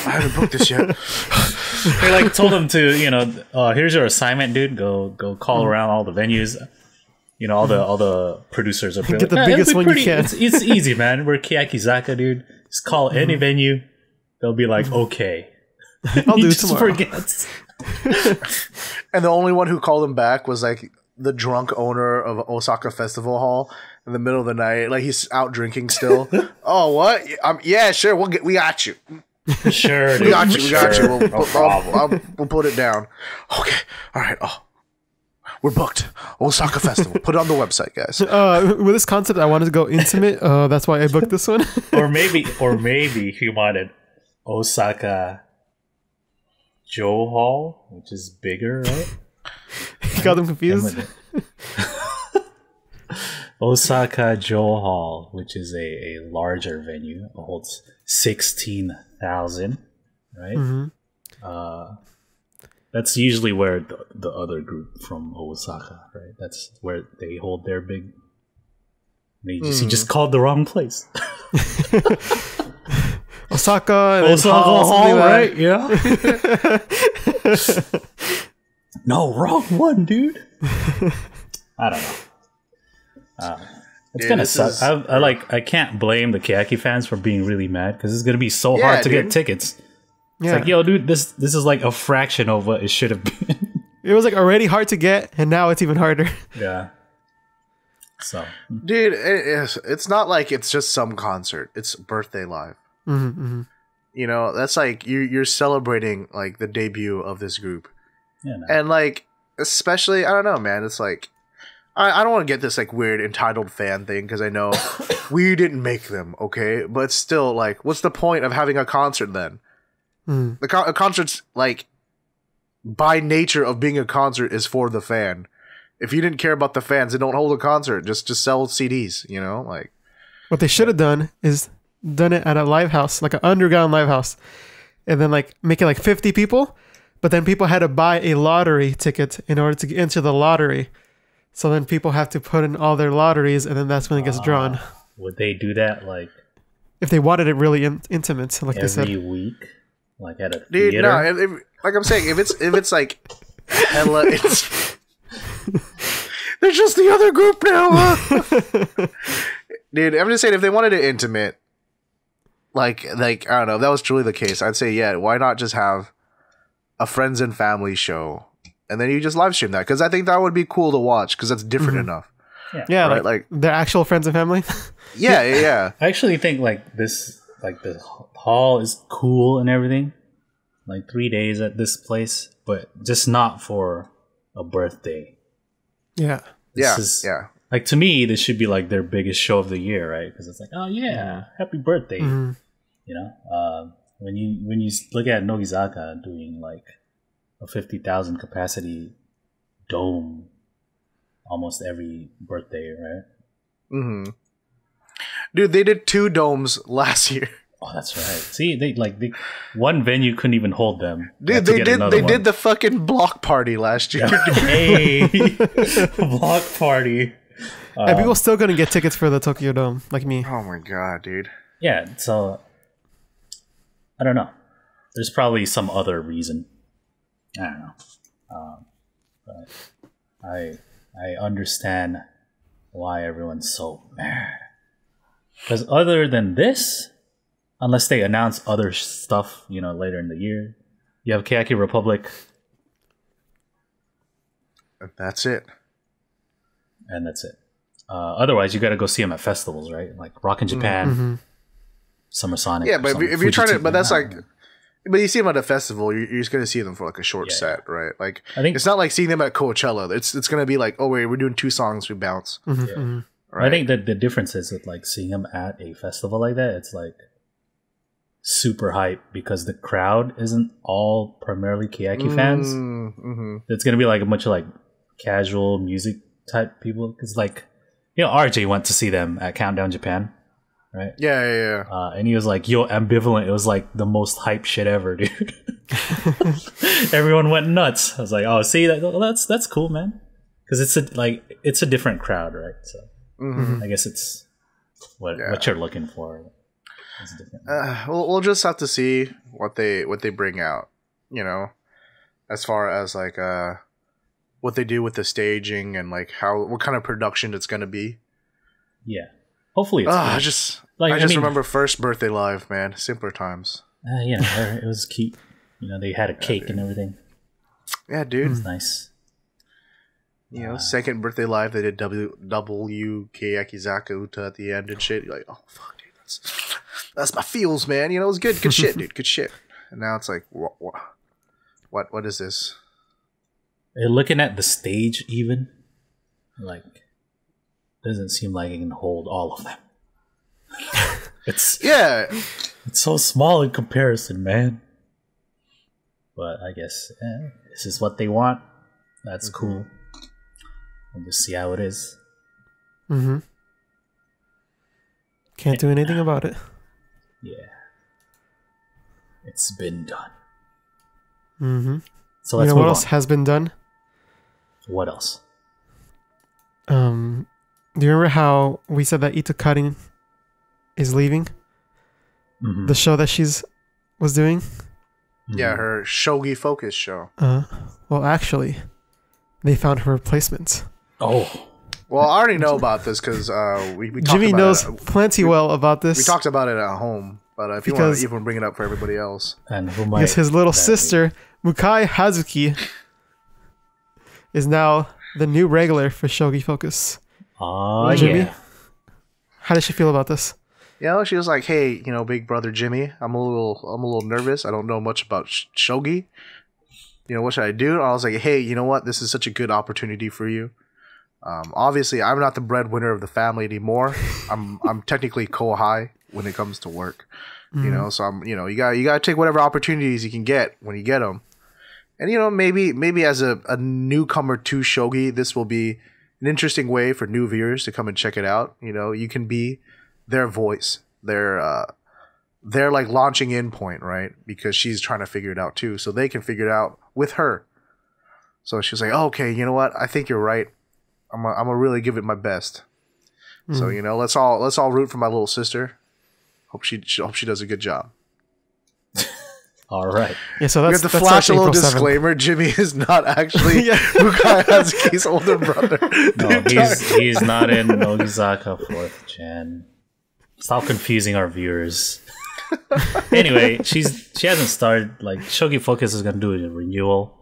I haven't booked this yet. They like told him to, here's your assignment, dude. Go call around all the venues. All the producers are get the biggest one you can. It's easy, man. We're Keyakizaka, dude. Just call any venue. They'll be like, okay. I'll do it tomorrow. Forgets. And the only one who called him back was like the drunk owner of Osaka Festival Hall in the middle of the night. Like he's out drinking still. Oh, what? Yeah, sure. We got you. Sure, dude. We got you. No problem. We'll put it down. Okay. All right. Oh, we're booked. Osaka Festival. Put it on the website, guys. With this concept, I wanted to go intimate. That's why I booked this one. or maybe he wanted Osaka Joe Hall, which is bigger, right? You got them confused. Osaka Joe Hall, which is a larger venue, holds 16,000, right? Mm-hmm. That's usually where the other group from Osaka, right? That's where they hold their big. He just called the wrong place. Osaka Hall, right? Yeah. No, wrong one, dude. I don't know. It's gonna suck. I can't blame the Keyaki fans for being really mad because it's gonna be so hard to get tickets. It's like, yo, dude, this is like a fraction of what it should have been. It was like already hard to get, and now it's even harder. Yeah. So, dude, it's not like it's just some concert. It's Birthday Live. Mm-hmm, mm-hmm. You know, that's like you're celebrating like the debut of this group. Yeah, no. And like, especially, I don't know, man. It's like, I don't want to get this like weird entitled fan thing because I know we didn't make them, okay? But still, like, what's the point of having a concert then? Mm. A concert's like, by nature of being a concert, is for the fan. If you didn't care about the fans, then don't hold a concert. Just sell CDs, you know? Like, what they should have done is done it at a live house, like an underground live house, and then like make it like 50 people, but then people had to buy a lottery ticket in order to enter the lottery. So then people have to put in all their lotteries, and then that's when it gets drawn. Would they do that like if they wanted it really intimate, like they said, every week, like at a dude? theater? No, like I'm saying, if it's like hella, it's they're just the other group now. Dude, I'm just saying, if they wanted it intimate, like I don't know, if that was truly the case, I'd say, yeah, why not just have a friends and family show, and then you just live stream that? Because I think that would be cool to watch, because that's different enough. Yeah, right? like their actual friends and family. Yeah. I actually think like this, like the hall is cool and everything. Like 3 days at this place, but just not for a birthday. Yeah. Yeah. Like, to me, this should be like their biggest show of the year, right? Because it's like, oh yeah, happy birthday. Mm-hmm. You know, when you look at Nogizaka doing like a 50,000 capacity dome almost every birthday, right? Mm-hmm. Dude, they did 2 domes last year. Oh, that's right. See, they one venue couldn't even hold them. Dude, they did the fucking block party last year. Hey, block party. And people still gonna get tickets for the Tokyo Dome, like me. Oh my god, dude. Yeah, so I don't know. There's probably some other reason. I don't know. But I understand why everyone's so mad. Because other than this, unless they announce other stuff, you know, later in the year, you have Keyaki Republic. That's it. And that's it. Otherwise, you got to go see them at festivals, right? Like Rock in Japan, Summer Sonic. Yeah, but if you're trying to, but that's like, but you see them at a festival, you're just gonna see them for like a short set, right? Like, I think it's not like seeing them at Coachella. It's gonna be like, oh wait, we're doing 2 songs, we bounce. Mm-hmm. Right? I think that the difference is with like seeing them at a festival like that, it's like super hype because the crowd isn't all primarily Keyaki fans. Mm-hmm. It's gonna be like a bunch of like casual music type people. Because like, you know, RJ went to see them at Countdown Japan, right? Yeah. And he was like, yo, Ambivalent. It was like the most hype shit ever, dude. Everyone went nuts. I was like, oh, see, that's cool, man. Because it's a different crowd, right? So I guess it's what you're looking for. It's different. We'll just have to see what they bring out, you know, as far as like what they do with the staging and like what kind of production it's gonna be. Yeah, hopefully it's good. I just remember first Birthday Live, man. Simpler times. Yeah, it was cute. You know, they had a cake and everything. Yeah, dude. It was nice. You know, second Birthday Live, they did W Keyakizaka Uta at the end and shit. You're like, oh fuck, dude, that's my feels, man. You know, it was good shit, dude. Good shit. And now it's like, what is this? looking at the stage, even like doesn't seem like it can hold all of them. It's so small in comparison, man. But I guess this is what they want. That's cool. We'll just see how it is. Mm-hmm. Can't do anything about it. Yeah. It's been done. Mm-hmm. So let's you know move what else on. has been done? What else? Do you remember how we said that Ito Karin is leaving? Mm-hmm. The show that was doing? Yeah, her Shogi focus show. Well, actually, they found her replacement. Oh. Well, I already know about this because we talked Jimmy about knows it. plenty well about this. We talked about it at home, but if you want to even bring it up for everybody else. And who might because his little sister, Mukai Hazuki, is now the new regular for Shogi Focus. Oh, Jimmy? yeah. How does she feel about this? You know, she was like, "Hey, big brother Jimmy, I'm a little nervous. I don't know much about shogi. What should I do?" And I was like, "Hey, you know what? This is such a good opportunity for you. Obviously, I'm not the breadwinner of the family anymore. I'm technically kohai when it comes to work. So I'm, you gotta take whatever opportunities you can get when you get them. And maybe as a newcomer to shogi, this will be an interesting way for new viewers to come and check it out. You can be their voice, their like launching in point, right? Because she's trying to figure it out too, so they can figure it out with her." So she was like, "Oh, okay, you know what? I think you're right. I'm gonna really give it my best." So let's all root for my little sister. Hope she does a good job. All right. Yeah, so We that's have to that's flash a April little 7th. disclaimer. Jimmy is not actually Mukai Hazuki's older brother. No, he's not in Nogizaka 4th Gen. Stop confusing our viewers. Anyway, she hasn't started. Like Shogi Focus is gonna do a renewal.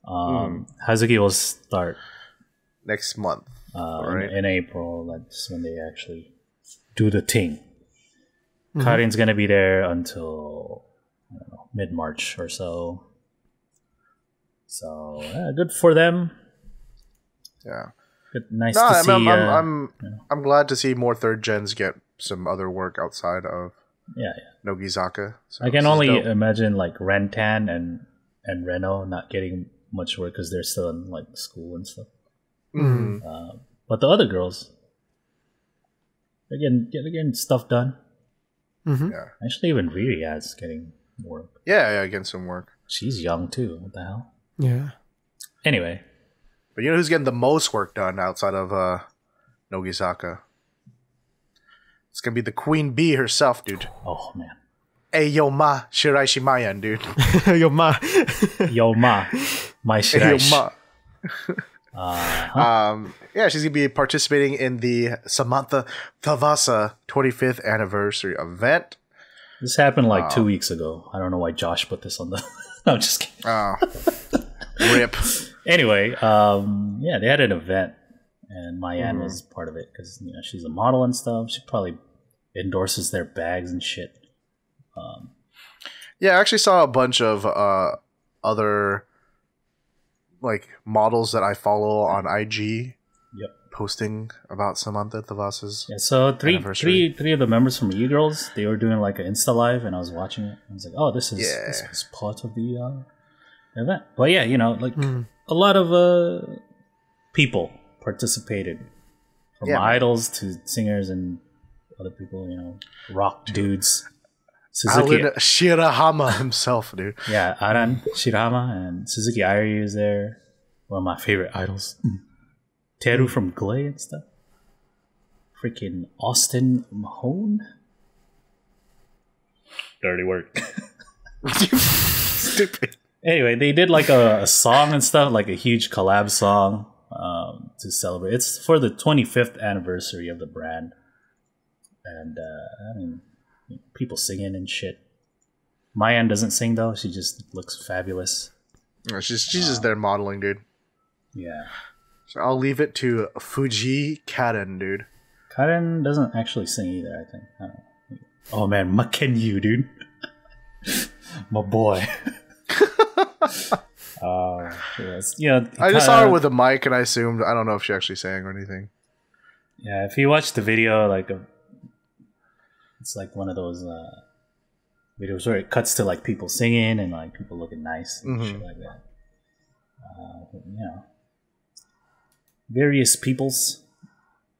Hazuki will start Next month, right? in April. That's when they actually do the thing. Karin's gonna be there until mid-March or so. So good for them. Yeah. Nice No, to see. I'm glad to see more third gens get some other work outside of Nogizaka. So I can only imagine like Rentan and Reno not getting much work because they're still in like school and stuff. But the other girls, they're getting stuff done. Yeah. Actually, even Riri is getting work. Yeah, getting some work. She's young too. What the hell? Yeah. Anyway. But you know who's getting the most work done outside of Nogizaka? It's gonna be the Queen Bee herself, dude. Oh man. Hey yo ma, Shiraishi Mayan, dude. Yo ma. Yo ma. My Hey Shiraishi. yo ma. Yeah, she's gonna be participating in the Samantha Thavasa 25th anniversary event. This happened like 2 weeks ago. I don't know why Josh put this on the... No, I'm just kidding. Oh, rip. Anyway, they had an event, and Mayan was part of it because she's a model and stuff. She probably endorses their bags and shit. Yeah, I actually saw a bunch of other like models that I follow on IG. Posting about Samantha Thavasa's so three of the members from E-Girls, they were doing like an Insta Live, and I was watching it. I was like, oh, this is part of the event. But yeah, a lot of people participated, from idols to singers and other people, rock dudes. Suzuki Alan Shirahama himself, dude. Yeah, Aran Shirahama and Suzuki Airi is there. One of my favorite idols. Teru from Glay and stuff. Freaking Austin Mahone. Dirty work. Stupid. Anyway, they did like a song and stuff, like a huge collab song to celebrate. It's for the 25th anniversary of the brand. And, people singing and shit. Mayan doesn't sing, though. She just looks fabulous. She's just there modeling, dude. Yeah. So I'll leave it to Fuji Karin, dude. Karin doesn't actually sing either, I think. I don't know. Oh man, Maken you, dude. My boy. Yes. You know, I just saw her with a mic, and I assumed I don't know if she actually sang or anything. Yeah, if you watch the video, like it's like one of those videos where it cuts to like people singing and like people looking nice and shit like that. You know, various peoples.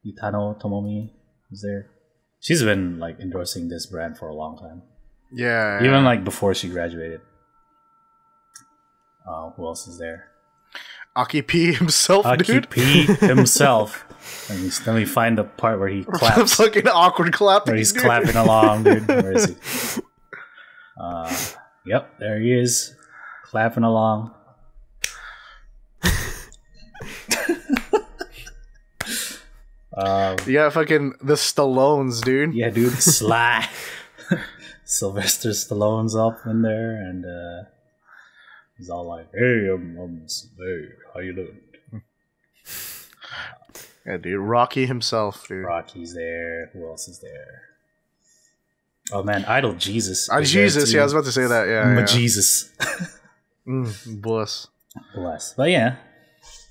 Itano Tomomi is there. She's been like endorsing this brand for a long time. Yeah. Even like before she graduated. Who else is there? Aki P himself, Aki dude. P himself. Let me find the part where he claps. Fucking awkward clapping. Where he's clapping along, dude. Where is he? Yep, there he is. Clapping along. Yeah, fucking the Stallones, dude. Yeah, dude. Sly. Sylvester Stallone's up in there, and he's all like, "Hey, hey, how you doing?" Yeah, dude. Rocky himself, dude. Rocky's there. Who else is there? Oh man, Idol Jesus. Jesus, yeah, I was about to say that. Yeah, yeah. Jesus. Bless. But yeah,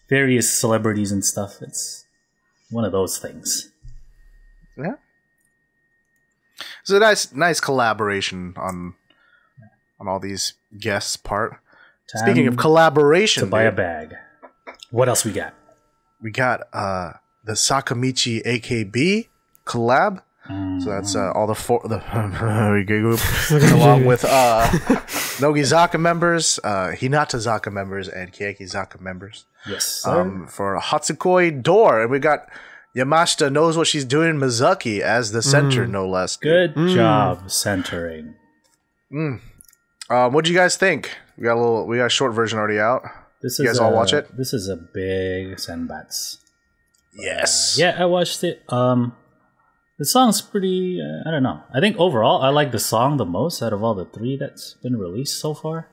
various celebrities and stuff. It's one of those things. Yeah. It's a nice collaboration on all these guests' part. Speaking of collaboration, to buy a bag. What else we got? We got the Sakamichi AKB collab. So that's all the group along with Nogizaka members, Hinatazaka members, and Keyakizaka members. Yes, sir. For Hatsukoi door, and we got Yamashita knows what she's doing. Mizuki as the center, no less. Good job centering. What do you guys think? We got a short version already out. You guys all watch it? This is a big senbats. Yes. Yeah, I watched it. The song's pretty, I don't know. I think overall, I like the song the most out of all the three that's been released so far.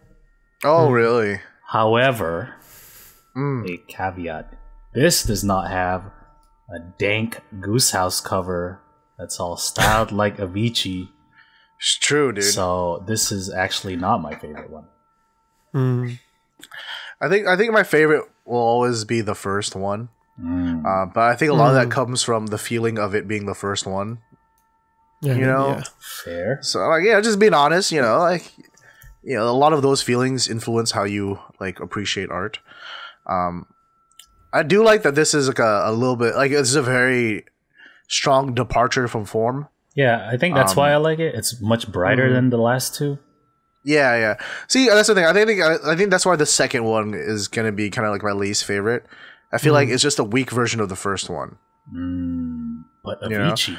Oh, really? However, a caveat. This does not have a dank Goose House cover that's all styled like Avicii. It's true, dude. So this is actually not my favorite one. I think my favorite will always be the first one. But I think a lot of that comes from the feeling of it being the first one. Yeah, you know? yeah. Fair. So like, yeah, just being honest, you know, like, you know, a lot of those feelings influence how you like appreciate art. I do like that this is like a little bit like this is a very strong departure from form. Yeah, I think that's why I like it. It's much brighter than the last two. Yeah, yeah. See, that's the thing. I think that's why the second one is gonna be kind of like my least favorite. I feel like it's just a weak version of the first one. But Avicii.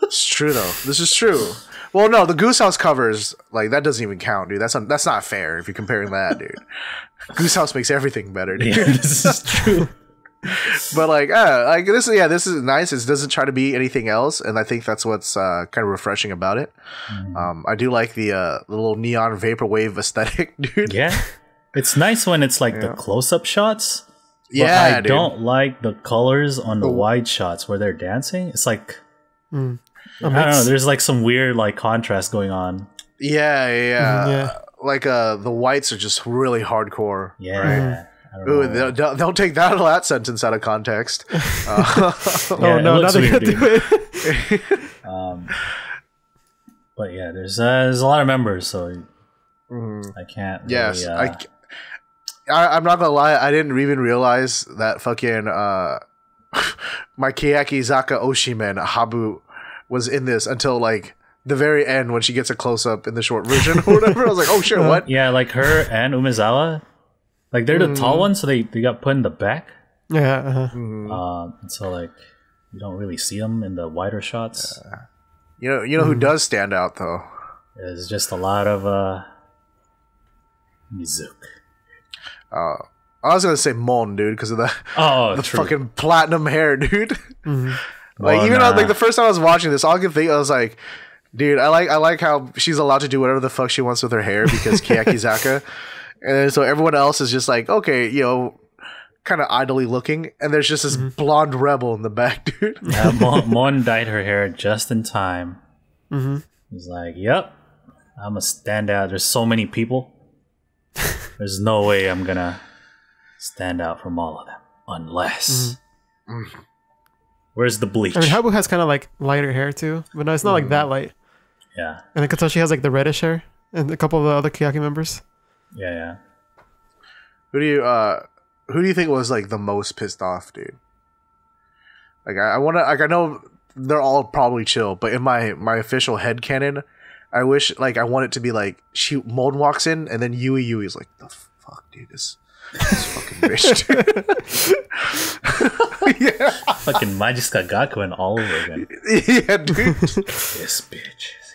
It's true though. This is true. Well, no, the Goose House covers like that doesn't even count, dude. That's not fair if you're comparing that, dude. Goose House makes everything better, dude. Yeah, this is true. But like this is nice. It doesn't try to be anything else, and I think that's what's kind of refreshing about it. I do like the little neon vaporwave aesthetic, dude. Yeah, it's nice when it's like the close-up shots. But Yeah, I don't like the colors on the wide shots where they're dancing. It's like I don't know. There's like some weird like contrast going on. Yeah. Like the whites are just really hardcore. Yeah. Right? Ooh, don't take that sentence out of context. Oh no, now they weird, do it. But yeah, there's a lot of members, so I can't. Yes, really, I'm not gonna lie. I didn't even realize that fucking my Keyakizaka Oshi man Habu was in this until like the very end when she gets a close up in the short version or whatever. I was like, oh shit, what? Yeah, like her and Umezawa, like they're the tall ones, so they got put in the back. Yeah. So like you don't really see them in the wider shots. You know who does stand out though? There's just a lot of Mizuki. I was gonna say Mon, dude, because of the true. fucking platinum hair, dude. Like even though, like the first time I was watching this, I was like, dude, I like how she's allowed to do whatever the fuck she wants with her hair because Keyakizaka, and so everyone else is just like, okay, you know, kind of idly looking, and there's just this blonde rebel in the back, dude. Yeah, Mon dyed her hair just in time. He's like, yep, I'm a standout. There's so many people. There's no way I'm gonna stand out from all of them. Unless... Where's the bleach? I mean, Habu has kind of like lighter hair too, but no, it's not like that light. Yeah. And then Katoshi has like the reddish hair, and a couple of the other Keyaki members. Yeah. Who do you think was like the most pissed off, dude? Like I want to, like I know they're all probably chill, but in my official headcanon, I wish like I want it to be like Mold walks in and then Yui's like, the fuck, dude, this fucking bitch, dude. Yeah. Fucking Nogizaka Gakuin all over again. Yeah, dude. This bitch is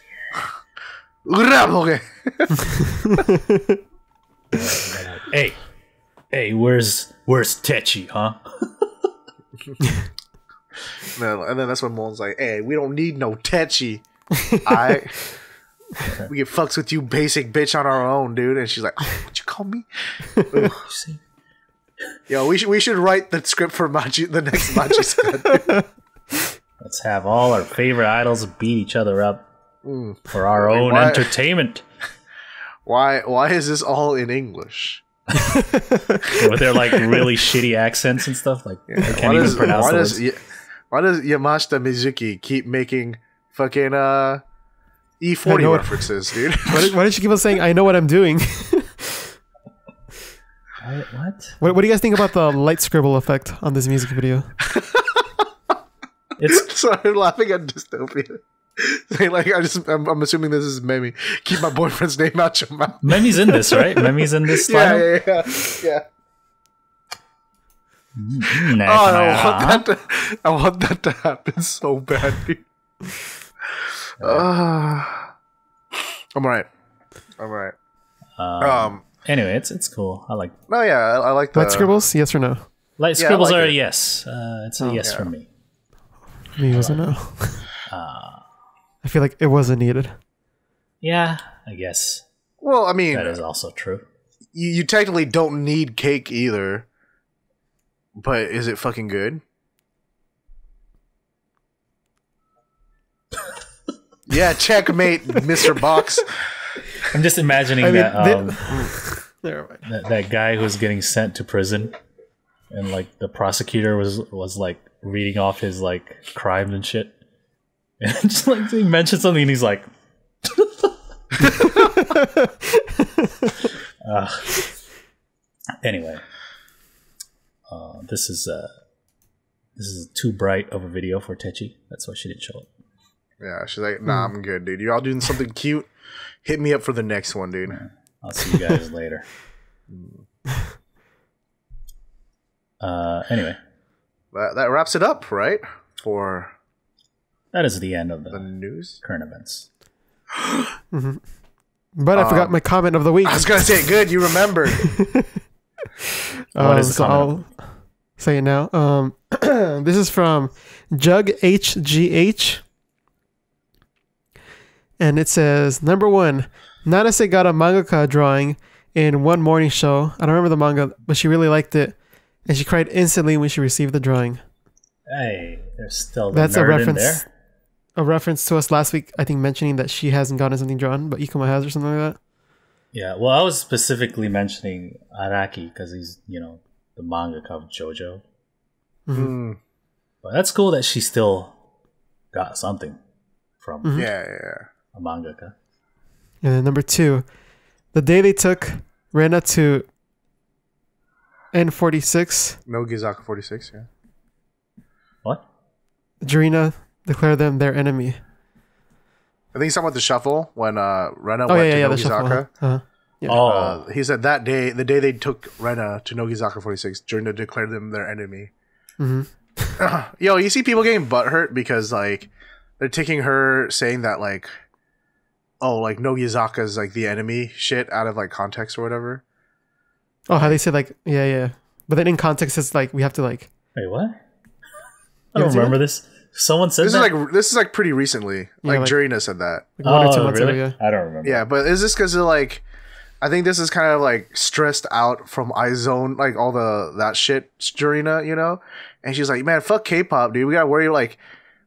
here. Hey, where's Techi, huh? No, and then that's when Mold's like, hey, we don't need no Techi. We get fucks with you basic bitch on our own, dude. And she's like, oh, what'd you call me? Yo, we should write the script for the next Machi. Let's have all our favorite idols beat each other up for our own entertainment. Why is this all in English? With their like really shitty accents and stuff, like I can't even pronounce the words. Why does Yamashita Mizuki keep making fucking E40 references, dude? Why did she keep on saying, I know what I'm doing? What do you guys think about the light scribble effect on this music video? Sorry, I'm laughing at dystopia. Like I'm assuming this is Memi. Keep my boyfriend's name out your mouth. Memi's in this, right? Memi's in this. Yeah. I want that to happen so bad, dude. I'm alright. Anyway, it's cool. I like. No, yeah, I like the light scribbles. Yes or no? Light scribbles are a yes. It's a yes for me. Me was a no. I feel like it wasn't needed. Yeah, I guess. Well, I mean, that is also true. You technically don't need cake either, but is it fucking good? Yeah, checkmate, Mr. Box. I'm just imagining that guy who's getting sent to prison, and like the prosecutor was like reading off his like crimes and shit, and just like he mentioned something, and he's like, anyway, this is too bright of a video for Techi. That's why she didn't show it. Yeah, she's like, nah, I'm good, dude. You're all doing something cute. Hit me up for the next one, dude. Yeah, I'll see you guys later. Anyway. That wraps it up, right? That is the end of the news? Current events. But I forgot my comment of the week. I was going to say, good, you remembered. What is the comment? I'll say it now. This is from Jug HGH. And it says, number 1, Nanase got a mangaka drawing in one morning show. I don't remember the manga, but she really liked it. And she cried instantly when she received the drawing. Hey, there's still That's a reference. in there. A reference to us last week, I think, mentioning that she hasn't gotten something drawn, but Ikuma has or something like that. Yeah, well, I was specifically mentioning Araki because he's, the mangaka of JoJo. Mm-hmm. But that's cool that she still got something from Yeah. a mangaka. And then number 2, the day they took Rena to N46. Nogizaka 46, yeah. What? Yurina declared them their enemy. I think he's talking about the shuffle when Rena went to Nogizaka. He said that day, the day they took Rena to Nogizaka 46, Yurina declared them their enemy. Mm-hmm. Yo, you see people getting butthurt because like they're taking her saying that like, oh, like Nogizaka's like the enemy shit out of like context or whatever. Oh, how they said like, yeah. But then in context, it's like we have to like. Wait, what? I don't remember this. Someone said this is like pretty recently. Like Yurina said that. Like 1 or 2 months ago, yeah. I don't remember. Yeah, but is this because of like? I think this is kind of like stressed out from iZone, like all that shit, Yurina, and she's like, man, fuck K-pop, dude. We gotta worry like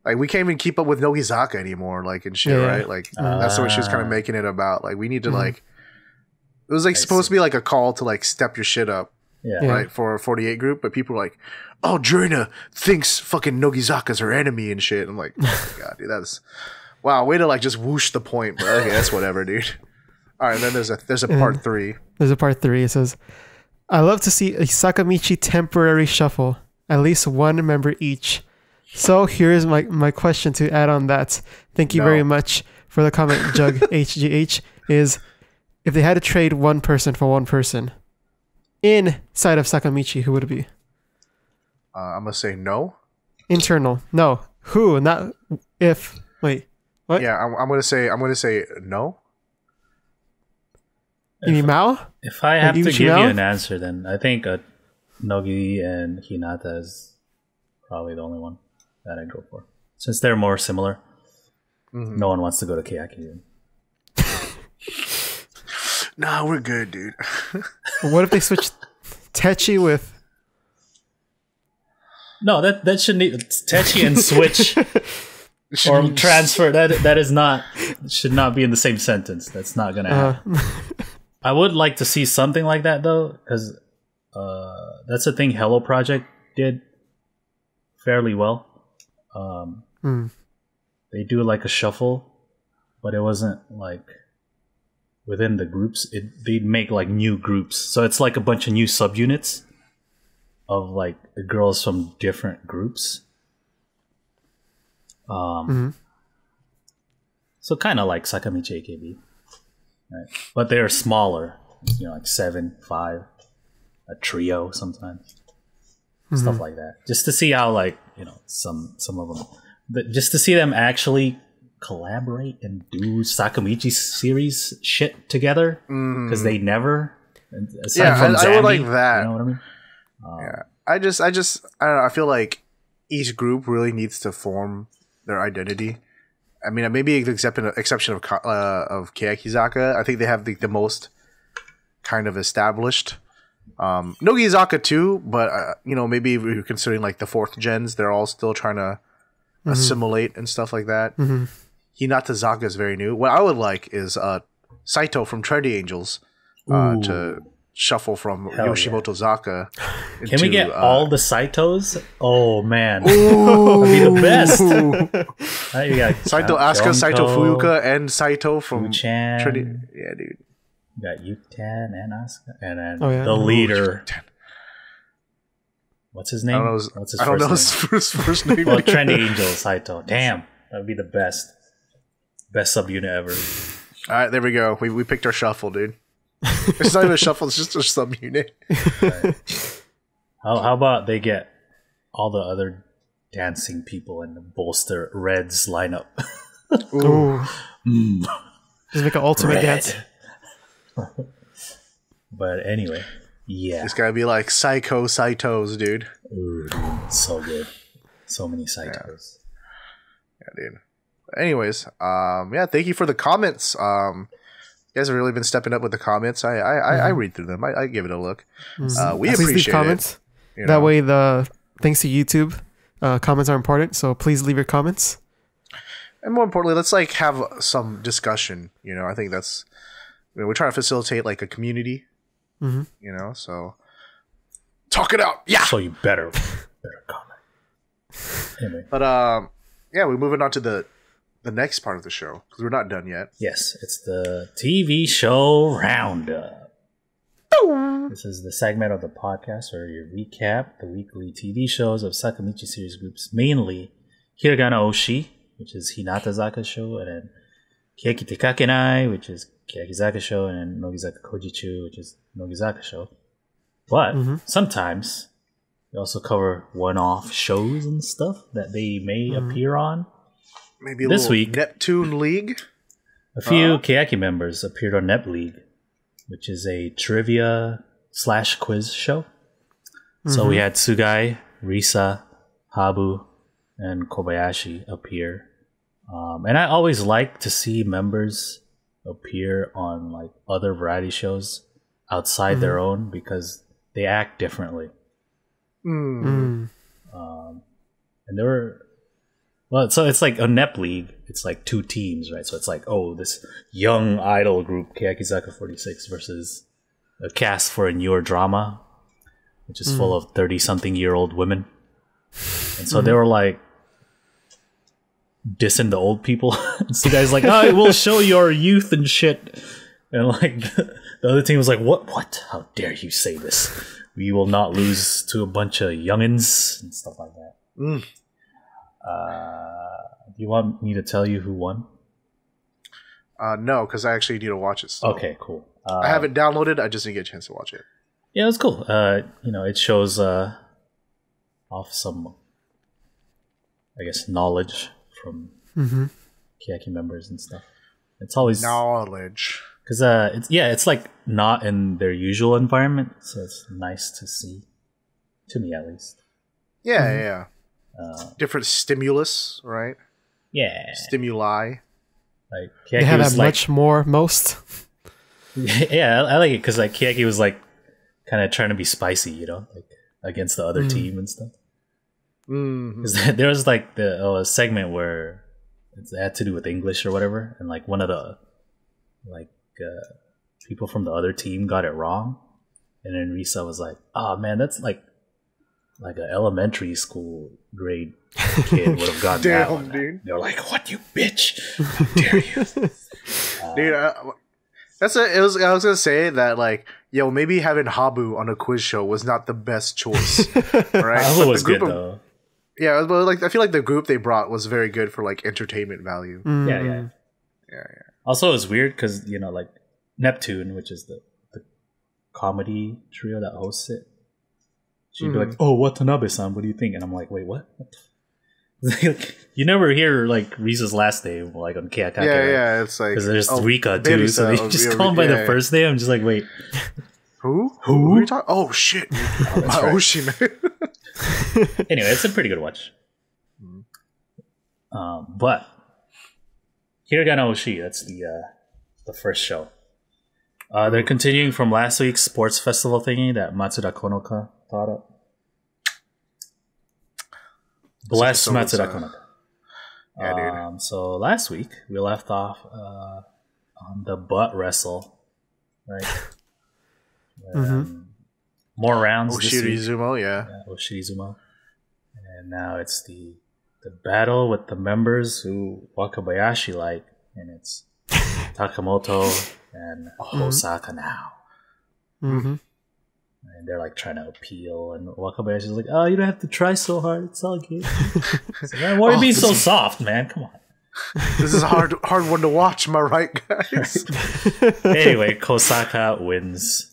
we can't even keep up with Nogizaka anymore, like and shit, right? Like that's what she was kind of making it about. Like we need to like, it was like supposed to be like a call to like step your shit up, Yeah. right, for a 48 group, but people are like, oh, Yurina thinks fucking Nogizaka's her enemy and shit. I'm like, oh my god, dude, that's wow, way to like just whoosh the point, but okay, that's whatever, dude. All right, and then there's a part 3. There's a part 3. It says, I love to see a Sakamichi temporary shuffle, at least one member each. So here's my question to add on that. Thank you very much for the comment, Jug HGH, is if they had to trade one person for one person inside of Sakamichi, who would it be? I'm gonna say no. Internal. No. Who? Not if. Wait. What? Yeah, I'm gonna say no. You mean Mao? If I have to give you Mao? an answer, then I think Nogi and Hinata is probably the only one that I'd go for. Since they're more similar, no one wants to go to Keyaki. Nah, we're good, dude. What if they switch Techi with... No, that shouldn't Techi and Switch or transfer. That is not should not be in the same sentence. That's not gonna happen. I would like to see something like that though, because that's a thing Hello Project did fairly well. They do like a shuffle, but it wasn't like within the groups. They'd make like new groups, so it's like a bunch of new subunits of like the girls from different groups. So kind of like Sakamichi AKB, right? But they're smaller, like 7, 5, a trio sometimes, stuff like that. Just to see how like some of them, but just to see them actually collaborate and do Sakamichi series shit together, because they never. Aside from I would like that. You know what I mean? Yeah, I don't know. I feel like each group really needs to form their identity. I mean, maybe the exception of Keyakizaka. I think they have the most kind of established. Nogizaka too, but maybe if you're considering like the 4th gens, they're all still trying to assimilate and stuff like that. Hinatazaka is very new. What I would like is Saito from Trendy Angels to shuffle from Yoshimoto Zaka. Can we get all the Saitos? Oh man, that'd be the best. You got Saito Asuka, Saito Fuyuka, and Saito from Uchan. Trendy. Yeah, dude. You got Yutan and Asuka, and then the leader. What's his name? I don't know his first name. Well, Trendy Angel Saito. Damn, that'd be the best subunit ever. All right, there we go. We picked our shuffle, dude. It's not even a shuffle; it's just a subunit. Right. How about they get all the other dancing people and bolster Red's lineup? Ooh. Just make an ultimate dance. But anyway, yeah, it's gotta be like Psycho Saitos, dude. Ooh, so good, so many Saitos. Yeah, dude. Anyways, thank you for the comments. You guys have really been stepping up with the comments. I read through them. I give it a look. We please appreciate leave comments. it. That way, thanks to YouTube, comments are important. So please leave your comments. And more importantly, let's like have some discussion. I think that's we're trying to facilitate like a community. So talk it out. Yeah. So you better comment. Anyway. But we're moving on to the next part of the show because we're not done yet. Yes, it's the TV show roundup. This is the segment of the podcast where you recap the weekly TV shows of Sakamichi series groups, mainly Hiragana Oshi, which is Hinatazaka show, and then Keyakitte Kakenai, which is Keyakizaka show, and then Nogizaka Koujichuu, which is Nogizaka show. But sometimes we also cover one-off shows and stuff that they may appear on. Maybe this week, Neptune League. A few Keyaki members appeared on Nep League, which is a trivia/quiz show. So we had Tsugai, Risa, Habu, and Kobayashi appear. And I always like to see members appear on like other variety shows outside their own because they act differently. And there were... Well, so it's like a Nep League. It's like 2 teams, right? So it's like, this young idol group, Keyakizaka46, versus a cast for a newer drama. which is full of 30-something-year-old women. And so they were like dissing the old people. So the guy's like, "I will show your youth and shit." And like the other team was like, What? How dare you say this? We will not lose to a bunch of youngins and stuff like that. Do you want me to tell you who won? No, because I actually need to watch it still. Okay, cool. I haven't downloaded. I just didn't get a chance to watch it. Yeah, it was cool. It shows off some, I guess, knowledge from Keyaki members and stuff. It's always knowledge because it's like not in their usual environment, so it's nice to see, to me at least. Yeah. Different stimulus, right? Yeah, stimuli. Like they have that much more most. Yeah, I like it because like Keyaki was like kind of trying to be spicy, like against the other team and stuff. Because there was like a segment where it had to do with English or whatever, and like one of the people from the other team got it wrong, and then Risa was like, "Oh man, that's like an elementary school grade kid would have gotten that one." Dude. They're like, "What, you bitch? How dare you?" Dude, I was gonna say that like, maybe having Habu on a quiz show was not the best choice, right? Habu was good though. Yeah, but like I feel like the group they brought was very good for like entertainment value. Yeah. Also, it's weird because like Neptune, which is the comedy trio that hosts it, she'd be like, "Oh, Watanabe-san, what do you think?" And I'm like, "Wait, what?" You never hear like Risa's last name like on Keyakizaga. Yeah, it's like because there's Rika too, so they just call him by the first name. I'm just like, wait, who are you talking? Oh shit, Oshi, man. Anyway, it's a pretty good watch. But Hiragana Oshi, that's the first show. They're continuing from last week's sports festival thingy that Matsuda Konoka taught up. Bless Matsuda Konoka. Yeah, dude. So last week we left off on the butt wrestle, right? More rounds. Oshirizumo, yeah. Oshirizumo. And now it's the battle with the members who Wakabayashi like, and it's Takamoto and Osaka now. And they're like trying to appeal, and Wakabayashi's like, "Oh, you don't have to try so hard. It's all good." Like, man, why are you being so soft, man? Come on. This is a hard one to watch, am I right, guys? Anyway, Kosaka wins.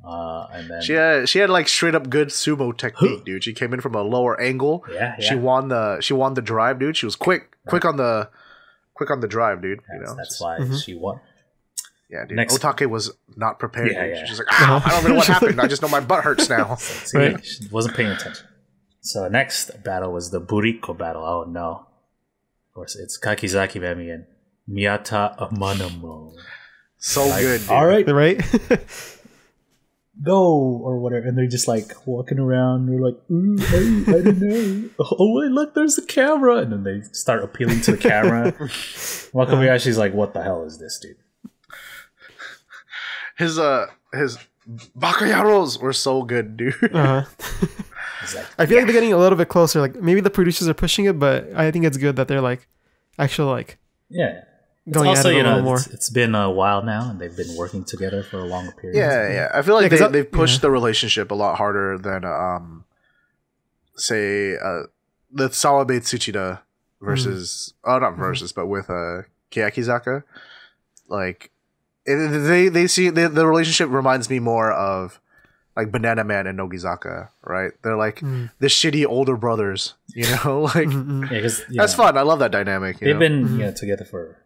And then she had like straight up good sumo technique, dude. She came in from a lower angle. Yeah. She won the drive, dude. She was quick on the drive, dude. That's why she won. Yeah, dude. Otake was not prepared. Yeah. She's just like, I don't know what happened. I just know my butt hurts now. Right? She wasn't paying attention. So next battle was the Buriko battle. Oh no. Of course, it's Kakizaki Memi and Miyata Amanamo. So good, dude. All right. Go or whatever, and they're just like walking around. They're like, "Ooh, hey, I don't know. Oh wait, look, there's the camera," and then they start appealing to the camera. Wakabayashi's like, "What the hell is this, dude?" His Bakayaros were so good, dude. Like, I feel like they're getting a little bit closer. Like maybe the producers are pushing it, but I think it's good that they're like actually like going also, at it a little more. It's been a while now, and they've been working together for a longer period. Yeah. I feel like they've pushed the relationship a lot harder than say the Sawabe Tsuchida versus not versus, but with Keyakizaka. Like they see the relationship reminds me more of like Banana Man and Nogizaka, right? They're like the shitty older brothers, like that's fun. I love that dynamic. They've been together for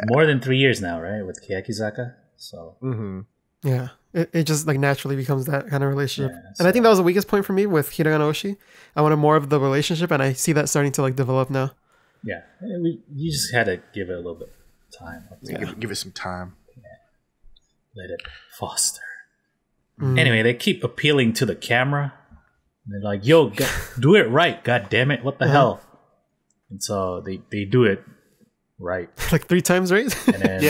more than 3 years now, right? With Keyakizaka. So yeah, it just like naturally becomes that kind of relationship. And I think that was the weakest point for me with Hiragana Oshi. I wanted more of the relationship, and I see that starting to like develop now. Yeah, you just had to give it a little bit of time. Give it some time. Let it foster. Anyway, they keep appealing to the camera. And they're like, "Yo, do it right, god damn it! What the hell?" And so they do it right, like 3 times, right? And then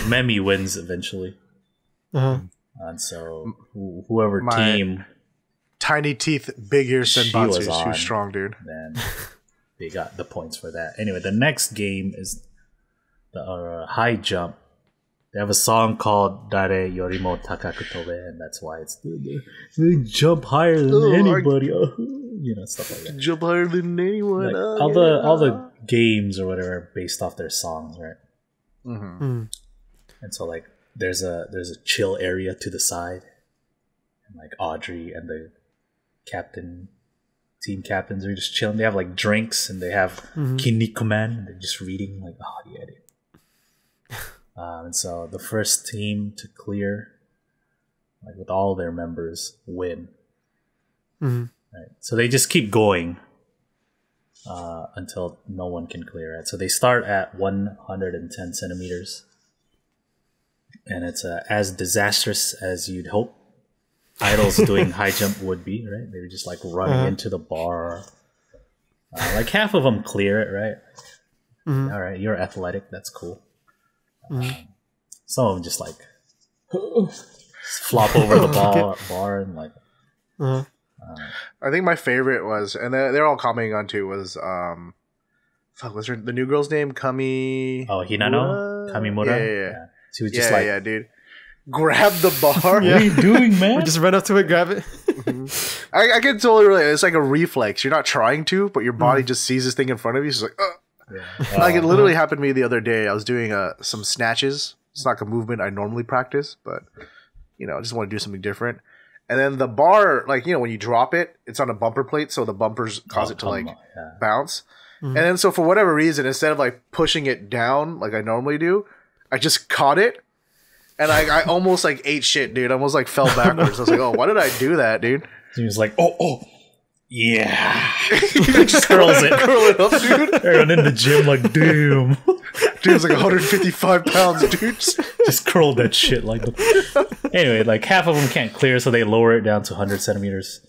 Memi wins eventually. And so whoever team tiny teeth, big ears, Senbatsu. She was strong, dude. Then they got the points for that. Anyway, the next game is the high jump. They have a song called Dare Yorimo Takaku Tobe, and that's why it's they jump higher than anybody. Stuff like that. Jump higher than anyone. Like, all the games or whatever are based off their songs, right? Mm. And so like there's a chill area to the side, and like Audrey and the team captains are just chilling. They have like drinks and they have Kinnikuman, and they're just reading like, oh yeah, dude. And so the first team to clear, like with all their members, win. Mm-hmm. Right. So they just keep going until no one can clear it. So they start at 110 centimeters, and it's as disastrous as you'd hope idols doing high jump would be. Right? They were just like running into the bar. Like half of them clear it. Right? Mm-hmm. All right, you're athletic. That's cool. Some of them just like flop over the bar and like. I think my favorite was, and they're all commenting on too, was what's the new girl's name? Kami. Oh, Hinano, Kamimura. Yeah. She was just like, dude. Grab the bar. What are you doing, man? We just run up to it, grab it. I can totally relate. It's like a reflex. You're not trying to, but your body just sees this thing in front of you. It's like, like it literally happened to me the other day. I was doing some snatches. It's not a movement I normally practice, but I just want to do something different. And then the bar, like when you drop it, it's on a bumper plate, so the bumpers cause it to like bounce. And then so for whatever reason, instead of like pushing it down like I normally do, I just caught it, and I almost like ate shit, dude. I almost like fell backwards. I was like, oh, why did I do that, dude? He was like, oh. Yeah. Just curls it. Curl it up, dude. Everyone in the gym like, damn. Dude, it's like 155 pounds, dude. Just curled that shit like. Anyway, like half of them can't clear, so they lower it down to 100 centimeters,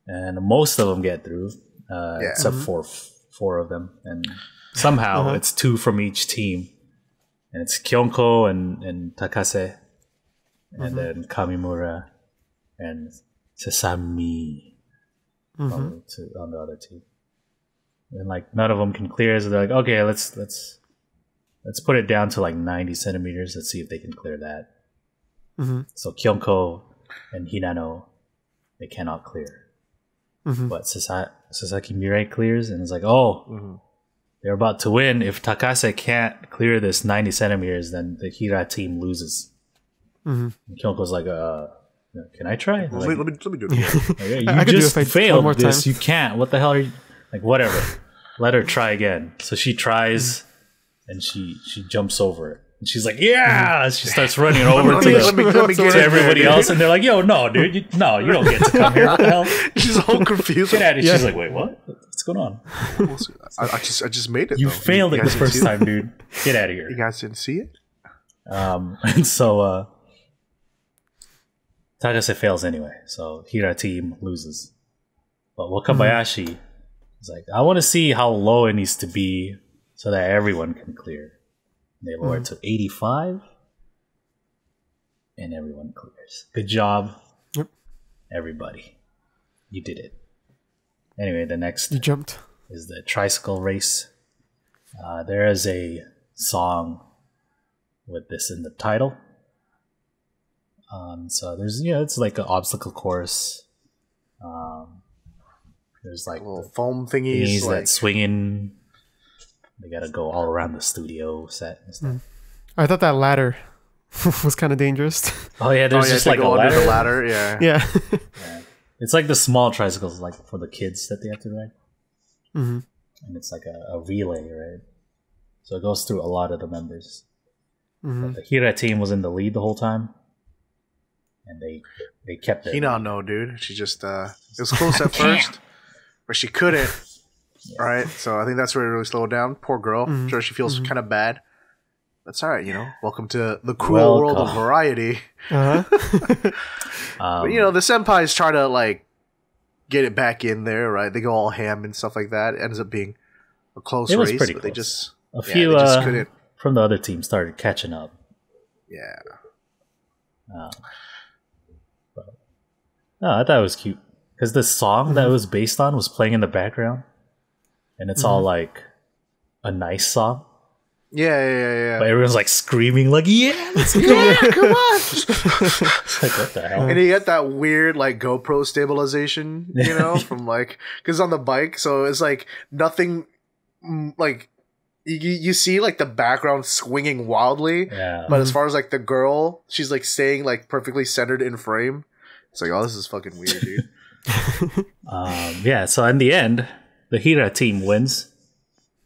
and most of them get through, except for 4 of them, and somehow it's 2 from each team, and it's Kyonko and Takase, and then Kamimura and Sasami. On the other team, and like none of them can clear, so they're like, okay, let's put it down to like 90 centimeters. Let's see if they can clear that. So Kyonko and Hinano, they cannot clear, but Sasaki Mirai clears, and it's like, they're about to win. If Takase can't clear this 90 centimeters, then the Hira team loses. And Kyonko's like, can I try? Let me do it again. I You just do failed more this. time. You can't. What the hell are you... Like, whatever. Let her try again. So she tries, and she jumps over it. And she's like, yeah! She starts running over to everybody else, and they're like, yo, no, dude. You don't get to come here. What the hell? She's all confused. Get out of here. She's like, wait, what? What's going on? I just made it, You failed it the first time, dude. Get out of here. You guys didn't see it? And so... Takase fails anyway, so Hira team loses. But Wakabayashi is like, I want to see how low it needs to be so that everyone can clear. And they lower it to 85, and everyone clears. Good job, everybody. You did it. Anyway, the next You jumped. is the tricycle race. There is a song with this in the title. So there's it's like an obstacle course. There's like little foam thingies that swinging. They gotta go all around the studio set and stuff. I thought that ladder was kind of dangerous. Oh yeah, there's just like a ladder. The ladder. Yeah. Yeah. It's like the small tricycles, like for the kids that they have to ride. And it's like a relay, right? So it goes through a lot of the members. But the Hira team was in the lead the whole time. And they kept it. No, dude. She just it was close at first, but she couldn't. Right, so I think that's where it really slowed down. Poor girl. I'm sure she feels kind of bad. That's all right, Welcome to the cruel world of variety. But the senpais try to like get it back in there, right? They go all ham and stuff like that. It ends up being a close race, pretty but close. they just a few they just couldn't. From the other team started catching up. Yeah. No, I thought it was cute because the song that it was based on was playing in the background, and it's all like a nice song. Yeah. But everyone's like screaming, like, "Yeah, let's go! Yeah, come on!" It's like, what the hell? And you get that weird like GoPro stabilization, you know, from like because on the bike, so it's like nothing, like you see like the background swinging wildly, but as far as like the girl, she's like staying like perfectly centered in frame. It's like, oh, this is fucking weird, dude. So in the end, the Hira team wins.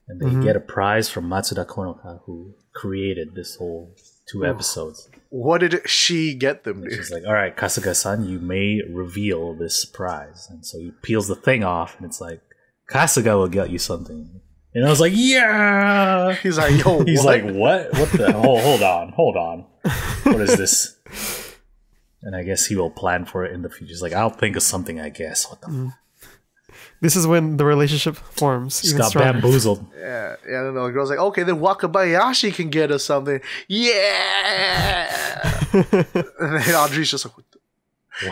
And they get a prize from Matsuda Konoka, who created this whole 2 episodes. What did she get them, dude? She's like, all right, Kasuga-san, you may reveal this prize. And so he peels the thing off, and it's like, Kasuga will get you something. And I was like, yeah! He's like, yo, He's what? like, what? What the? Hold on. What is this? And I guess he will plan for it in the future. He's like, I'll think of something, I guess. What the This is when the relationship forms. Just got bamboozled. Yeah. And the girl's like, okay, then Wakabayashi can get us something. Yeah. And then Audrey's just like,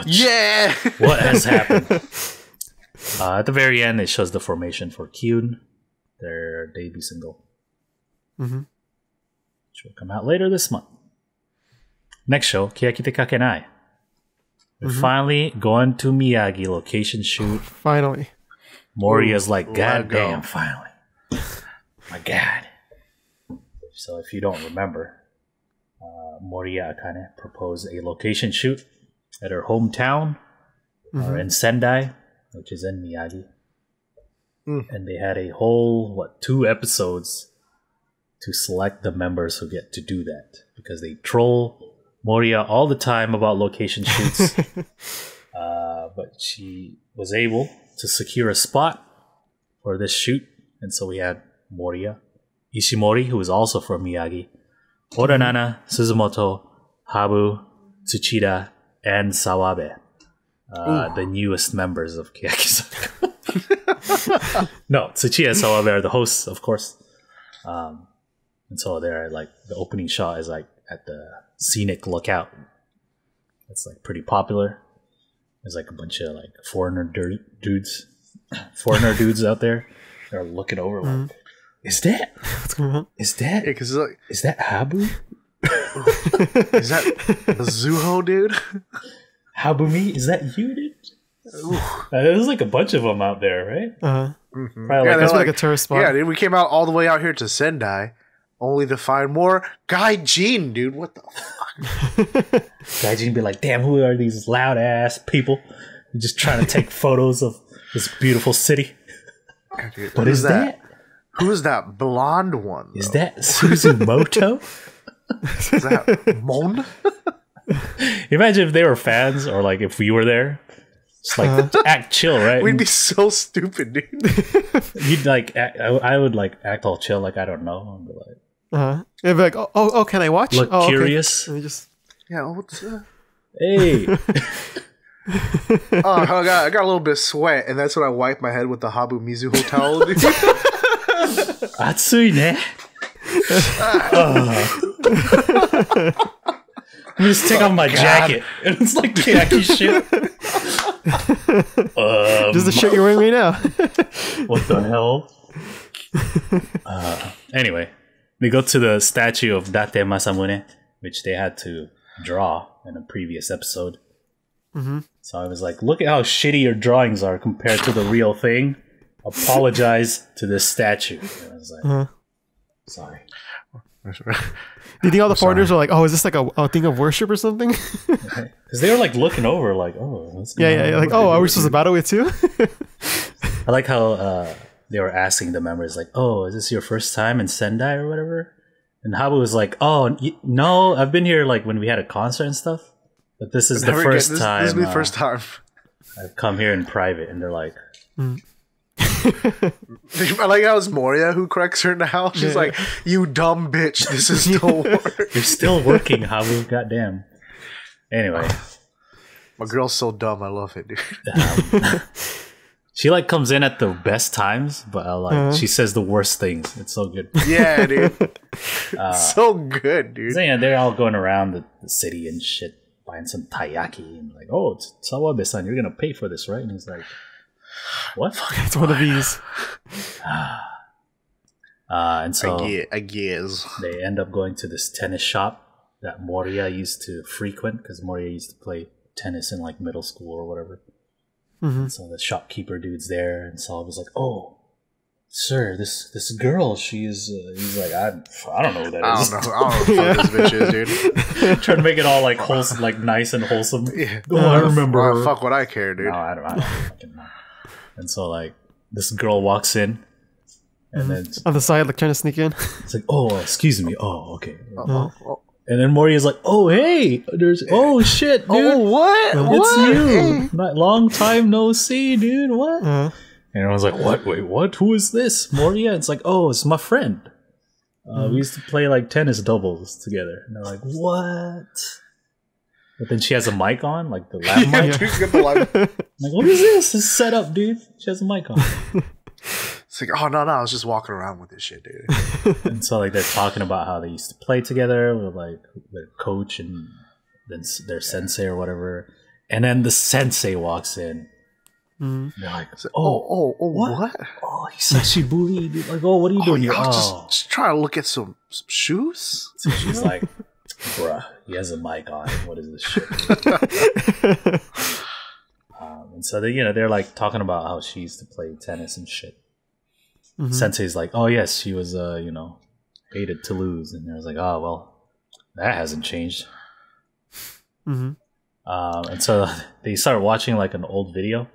yeah. What has happened? At the very end, it shows the formation for Kyun, their debut single, which will come out later this month. Next show, Keyakitte Kakenai. We're finally going to Miyagi location shoot. Finally. Moriya's like, God damn, finally. My God. So if you don't remember, Moriya Akane proposed a location shoot at her hometown in Sendai, which is in Miyagi. And they had a whole, 2 episodes to select the members who get to do that. Because they troll Moriya all the time about location shoots. But she was able to secure a spot for this shoot. And so we had Moriya, Ishimori, who is also from Miyagi, Oranana, Suzumoto, Habu, Tsuchida, and Sawabe. The newest members of Keyakizaka. No, Tsuchida and Sawabe are the hosts, of course. And so they're like, the opening shot is like at the scenic lookout. It's like pretty popular. There's like a bunch of like foreigner dudes out there. They're looking over like, is that Yeah, is that Habu? is that the Zuho, dude? Habumi, is that you, dude? There's like a bunch of them out there, right? Probably That's like a tourist spot. Yeah, dude, we came out all the way out here to Sendai, only to find more Gaijin, dude. What the fuck? Gaijin be like, damn, who are these loud ass people? They're just trying to take photos of this beautiful city. Yeah, dude, What is that? Who is that blonde one? Is that Suzumoto? Is that Mon? Imagine if they were fans, or like if we were there. Just like act chill, right? We'd be so stupid, dude. You'd like I would like act all chill, like I don't know. And be like, It'd be like, oh, can I watch? look curious. Okay. Let me just... Yeah, what's Hey. Oh, I got a little bit of sweat, and that's when I wipe my head with the Habu Mizuho towel, dude. Atsui ne. Let me just take off my jacket. And it's like khaki shit. Just the shit you're wearing right now. What the hell? Anyway, we go to the statue of Date Masamune, which they had to draw in a previous episode. So I was like, look at how shitty your drawings are compared to the real thing. Apologize to this statue. And I was like, sorry. Do you think all the foreigners are like, oh, is this like a thing of worship or something? Because they were like looking over, like, oh, what's going on? Like, oh, are we supposed to battle with too? I like how they were asking the members, like, oh, is this your first time in Sendai or whatever? And Habu was like, oh, no, I've been here like when we had a concert and stuff, but this is the first time. This is the first time I've come here in private. And they're like, I like how it's Moria who corrects her now. She's like, you dumb bitch, this is still work. you're still working, Habu, goddamn. Anyway. My girl's so dumb, I love it, dude. She like comes in at the best times, but she says the worst things. It's so good. Yeah, dude. So good, dude. So, yeah, they're all going around the city and shit, buying some taiyaki. And like, oh, it's Sawabe-san, you're gonna pay for this, right? And he's like, what? It's one of these. And so I guess they end up going to this tennis shop that Moriya used to frequent because Moriya used to play tennis in like middle school or whatever. And so the shopkeeper dude's there, and Sawabe's like, oh, sir, this girl, she's he's like, I don't know who that is. I don't know who this bitch is, dude. Trying to make it all like wholesome, like nice and wholesome. Yeah. Oh, I remember her. Fuck what I care, dude. No, I don't fucking know. And so like this girl walks in, and then On the side, like trying to sneak in. it's like, oh, excuse me. Oh, okay. And then Moriya's like, oh, hey, oh shit, dude. Oh, what? It's What? you. Hey. Long time no see, dude. What? Uh, And I was like, what? Wait, what? Who is this? Moriya? It's like, oh, it's my friend. We used to play like tennis doubles together. And they're like, what? But then she has a mic on, like the lav Yeah, mic. dude, get the live. I'm like, what is this? This is set up, dude. She has a mic on. It's like, oh no, I was just walking around with this shit, dude. And so like they're talking about how they used to play together with like their coach and then their sensei or whatever. And then the sensei walks in. They're like, Oh, what? Oh, Hisashiburi, dude. Like, oh, what are you doing here? I was Oh. just trying to look at some shoes. So she's like, bruh, he has a mic on. What is this shit? And so they, they're like talking about how she used to play tennis and shit. Sensei's like, oh yes, she was, hated to lose. And I was like, oh, well, that hasn't changed. And so they start watching like an old video.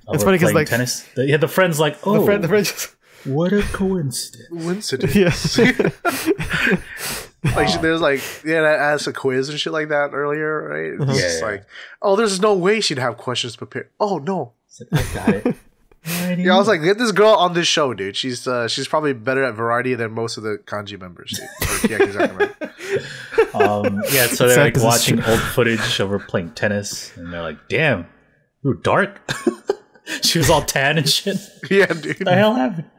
It's funny because like tennis. The friend's like, oh, the friend just what a coincidence. yes. Like there's like that asked a quiz and shit like that earlier, right? It's just like, oh, there's no way she'd have questions prepared. Oh no, I got it. yeah, I was like, get this girl on this show, dude. She's probably better at variety than most of the kanji members, dude. Or Keyakizaka. Yeah, so they're like watching old footage of her playing tennis, and they're like, damn, you were dark. She was all tan and shit. Yeah, dude. What the hell happened?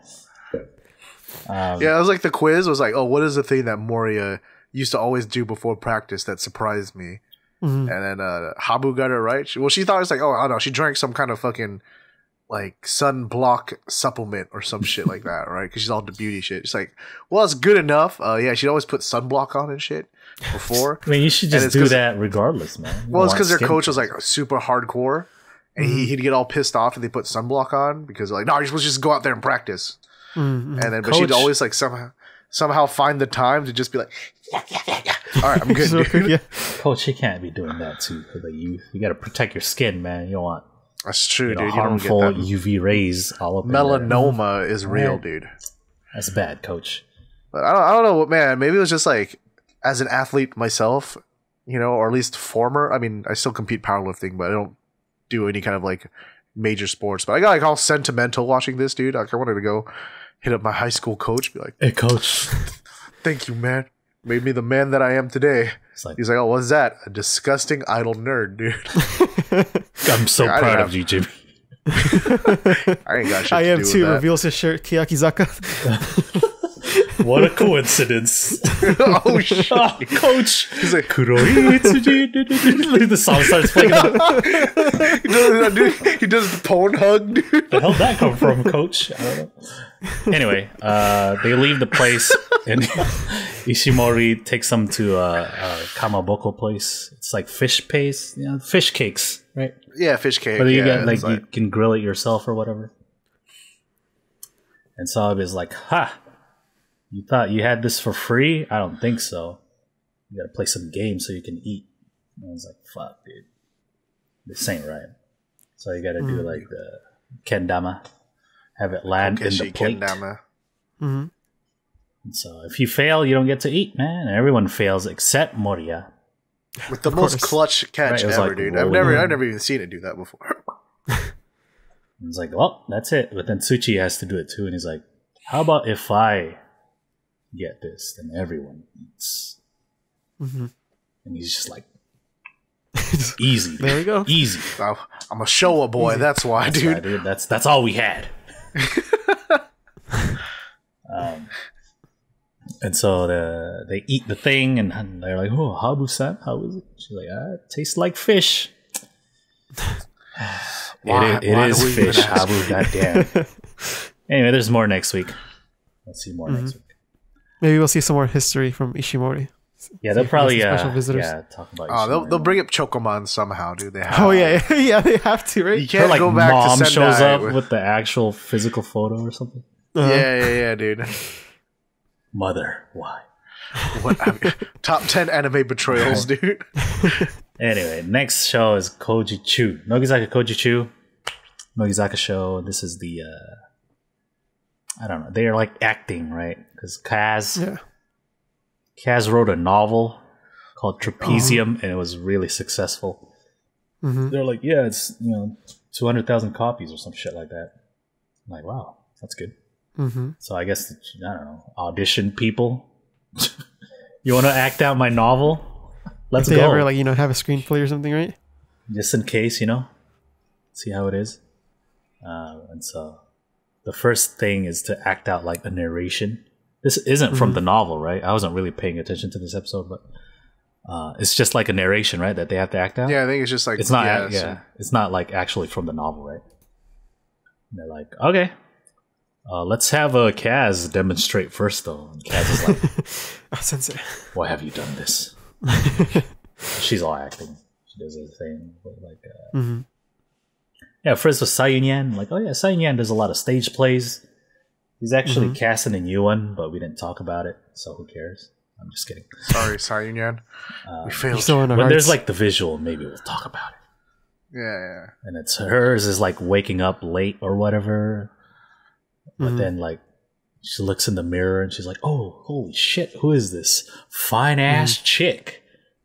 Yeah, it was like the quiz was like, oh, what is the thing that Moriya used to always do before practice that surprised me? And then Habu got it right. She thought it was like, oh, I don't know, she drank some kind of fucking like sunblock supplement or some shit like that, right? Because she's all the beauty shit. It's like, well, it's good enough. Yeah, she'd always put sunblock on and shit before. I mean, you should just do that regardless, man. Well, it's because their coach was like super hardcore, and he'd get all pissed off if they put sunblock on because like, no, you're supposed to just go out there and practice. And then, but she'd always like somehow find the time to just be like, yeah. All right, I'm good, dude. Yeah. Coach, he can't be doing that too. Like you got to protect your skin, man. You don't want That's true, dude. harmful You don't get that. UV rays all up. Melanoma is real, dude. That's bad, coach. But I don't know, man. Maybe it was just like, as an athlete myself, or at least former. I mean, I still compete powerlifting, but I don't do any kind of like major sports. But I got like all sentimental watching this, dude. Like I wanted to go hit up my high school coach, be like, "Hey, coach, thank you, man. Made me the man that I am today." He's like, "Oh, what's that? A disgusting idle nerd, dude." I'm so proud of you, Jimmy. I ain't got shit I to am do with too. that. Reveals his shirt, Keyakizaka. What a coincidence. Oh shit, coach. He's like, Kuroi Hitsuji. The song starts playing. He does the porn hug, dude. Where the hell did that come from, coach? I don't know. Anyway, they leave the place, and Ishimori takes them to a kamaboko place. It's like fish paste, fish cakes, right? Yeah, fish cake. Whether you get like you can grill it yourself or whatever. And Sawabe's like, "Ha! You thought you had this for free? I don't think so. You gotta play some games so you can eat." And I was like, "Fuck, dude, this ain't right." So you gotta do like the kendama, have it land in the plate. Kendama. And so if you fail, you don't get to eat, man. And everyone fails except Moriya. With the most clutch catch Right, ever, like, dude. rolling I've never even seen it do that before. It's like, well, that's it. But then Tsuchi has to do it too, and he's like, "How about if I get this, then everyone eats." And he's just like, easy. There we go. Easy. I'm a Showa boy. That's why, That's dude. right, dude. That's all we had. And so they eat the thing, and they're like, "Oh, Habu-san, how is it?" She's like, "It tastes like fish." It is fish, Habu. Goddamn. Anyway, there's more next week. Let's see more next week. Maybe we'll see some more history from Ishimori. Yeah, they'll probably special visitors. talk about. Ishimori. They'll bring up Chokomon somehow, dude. They have. Oh yeah, yeah, they have to, right? You can't like go back mom to shows Sendai up with the actual physical photo or something. Yeah, dude. Mother, why? Top 10 anime betrayals, dude. Anyway, next show is Koujichuu. Nogizaka Koujichuu. Nogizaka show. This is the I don't know. They're like acting, right? Because Kaz wrote a novel called Trapezium, and it was really successful. They're like, yeah, it's 200,000 copies or some shit like that. I'm like, wow, that's good. So I guess, I don't know, audition people. You want to act out my novel? Let's go. If they ever have a screenplay or something, right? Just in case, see how it is. And so the first thing is to act out like a narration. This isn't from the novel, right? I wasn't really paying attention to this episode, but it's just like a narration, right? That they have to act out. Yeah, I think it's just like it's not. It's not like actually from the novel, right? And they're like, okay. Let's have Kaz demonstrate first, though. And Kaz is like, Sensei, why have you done this? She's all acting. She does her thing. But yeah, first was Sayunyan. Like, oh yeah, Sayunyan does a lot of stage plays. He's actually casting a new one, but we didn't talk about it, so who cares? I'm just kidding. Sorry, Sayunyan. We failed. When there's like the visual, maybe we'll talk about it. Yeah. And it's hers is like waking up late or whatever. But then, like, she looks in the mirror and she's like, "Oh, holy shit! Who is this fine ass chick?"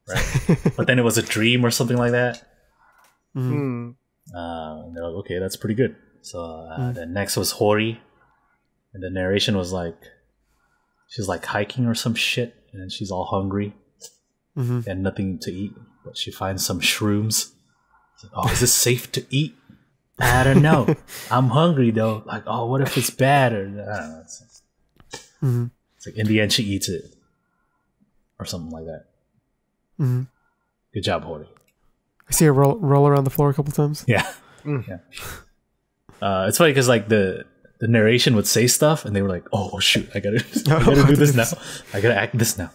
Right? But then it was a dream or something like that. And they're like, "Okay, that's pretty good." So then next was Hori, and the narration was like, she's like hiking or some shit, and then she's all hungry and nothing to eat, but she finds some shrooms. Like, oh, is this safe to eat? I don't know. I'm hungry though. Like, oh, what if it's bad? Or I don't know. It's like in the end she eats it, or something like that. Good job, Hori. I see her roll around the floor a couple times. Yeah, yeah. It's funny because like the narration would say stuff, and they were like, "Oh shoot, I gotta do this now. I gotta act this now."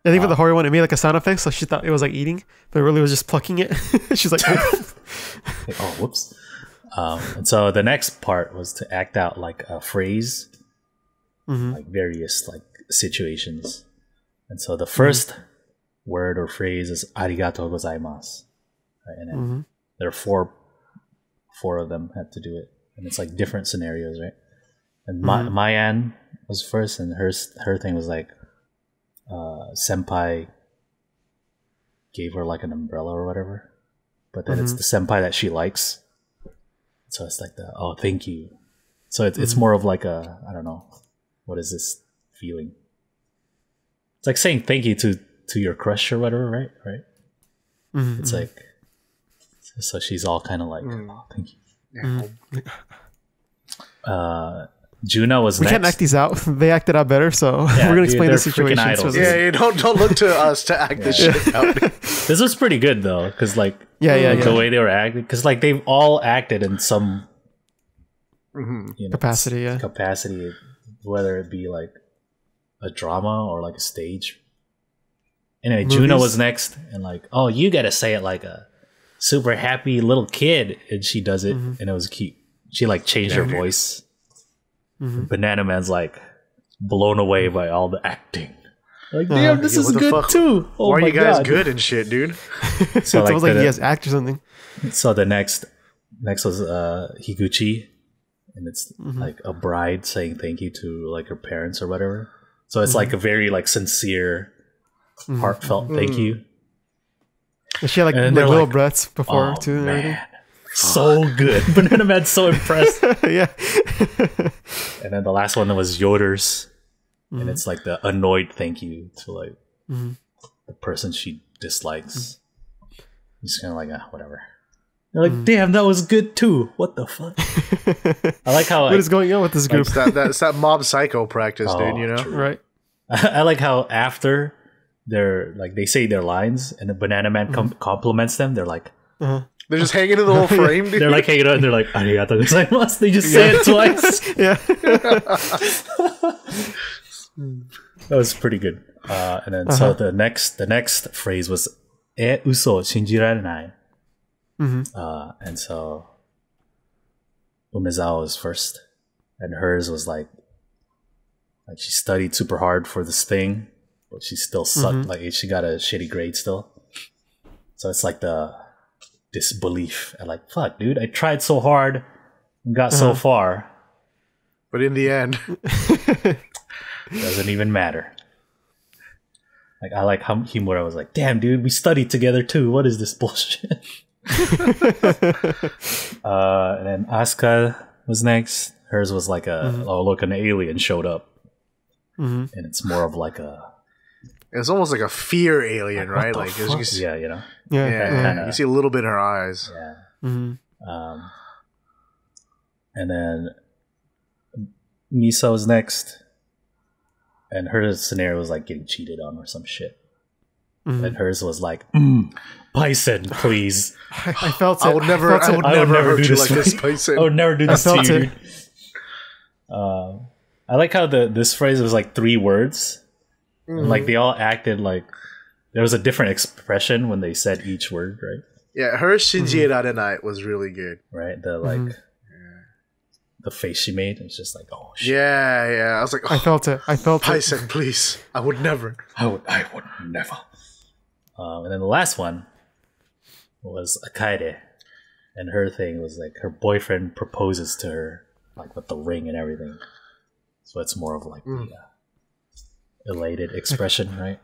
I think for the Hori one, it made like a sound effect, so she thought it was like eating, but it really was just plucking it. She's like, "Oh, whoops." And so the next part was to act out like a phrase, like various like situations. And so the first word or phrase is "arigatou gozaimasu," right? And then there are four of them had to do it, and it's like different scenarios, right? And Mayan was first, and her thing was like senpai gave her like an umbrella or whatever, but then it's the senpai that she likes. So it's like oh, thank you. So it's more of like a, I don't know, what is this feeling? It's like saying thank you to your crush or whatever, right? It's like, so she's all kind of like, oh, thank you. Juna was we next. can't act these out. They acted out better, so we're gonna explain the situation. Yeah, don't look to us to act this shit out. This was pretty good though, because like the way they were acting, because like they've all acted in some capacity, whether it be like a drama or like a stage. Anyway, Juna was next, and like, oh, you gotta say it like a super happy little kid, and she does it, and it was cute. She like changed her voice. Banana Man's like blown away by all the acting. Like, damn, this is good too. Oh, why are my you guys God. good and shit, dude? So like, he has act or something. So the next was Higuchi, and it's like a bride saying thank you to like her parents or whatever. So it's like a very like sincere, heartfelt thank you. And she had like little breaths before too and everything. So good. Banana Man's so impressed. Yeah. And then the last one was Yoder's. And it's like the annoyed thank you to like the person she dislikes. Just kind of like, whatever. They're like, damn, that was good too. What the fuck? I like how what is going on with this group? It's that mob psycho practice, dude, you know? True. Right. I like how after they're like they say their lines and the Banana Man compliments them. They're like, they're just hanging in the whole frame. Dude. They're like hanging out and they're like, "Arigato gozaimasu." They just say it twice. Yeah. That was pretty good. And then so the next phrase was uso shinjirarenai. And so Umezawa was first, and hers was like she studied super hard for this thing, but she still sucked. Like she got a shitty grade still. So it's like the disbelief and like, fuck, dude, I tried so hard and got so far, but in the end, doesn't even matter. Like I like how Himura was like, damn, dude, we studied together too. What is this bullshit? And then Asuka was next. Hers was like oh look, an alien showed up, and it's more of like it's almost like a fear alien, right? Like you know, yeah. You see a little bit in her eyes. Yeah. And then Misa was next, and her scenario was like getting cheated on or some shit. And hers was like, Bison, please. I felt it. I would never hurt you like this, Bison. I would never do this to you, dude. I like how this phrase was like 3 words. And like they all acted like there was a different expression when they said each word, right? Yeah, her Shinjirarenai was really good. Right? The like the face she made, it's just like, oh shit. Yeah. I was like, I felt it. Bison, please. I would never. I would never. And then the last one was Akaide, and her thing was like her boyfriend proposes to her, like with the ring and everything. So it's more of like the elated expression, right?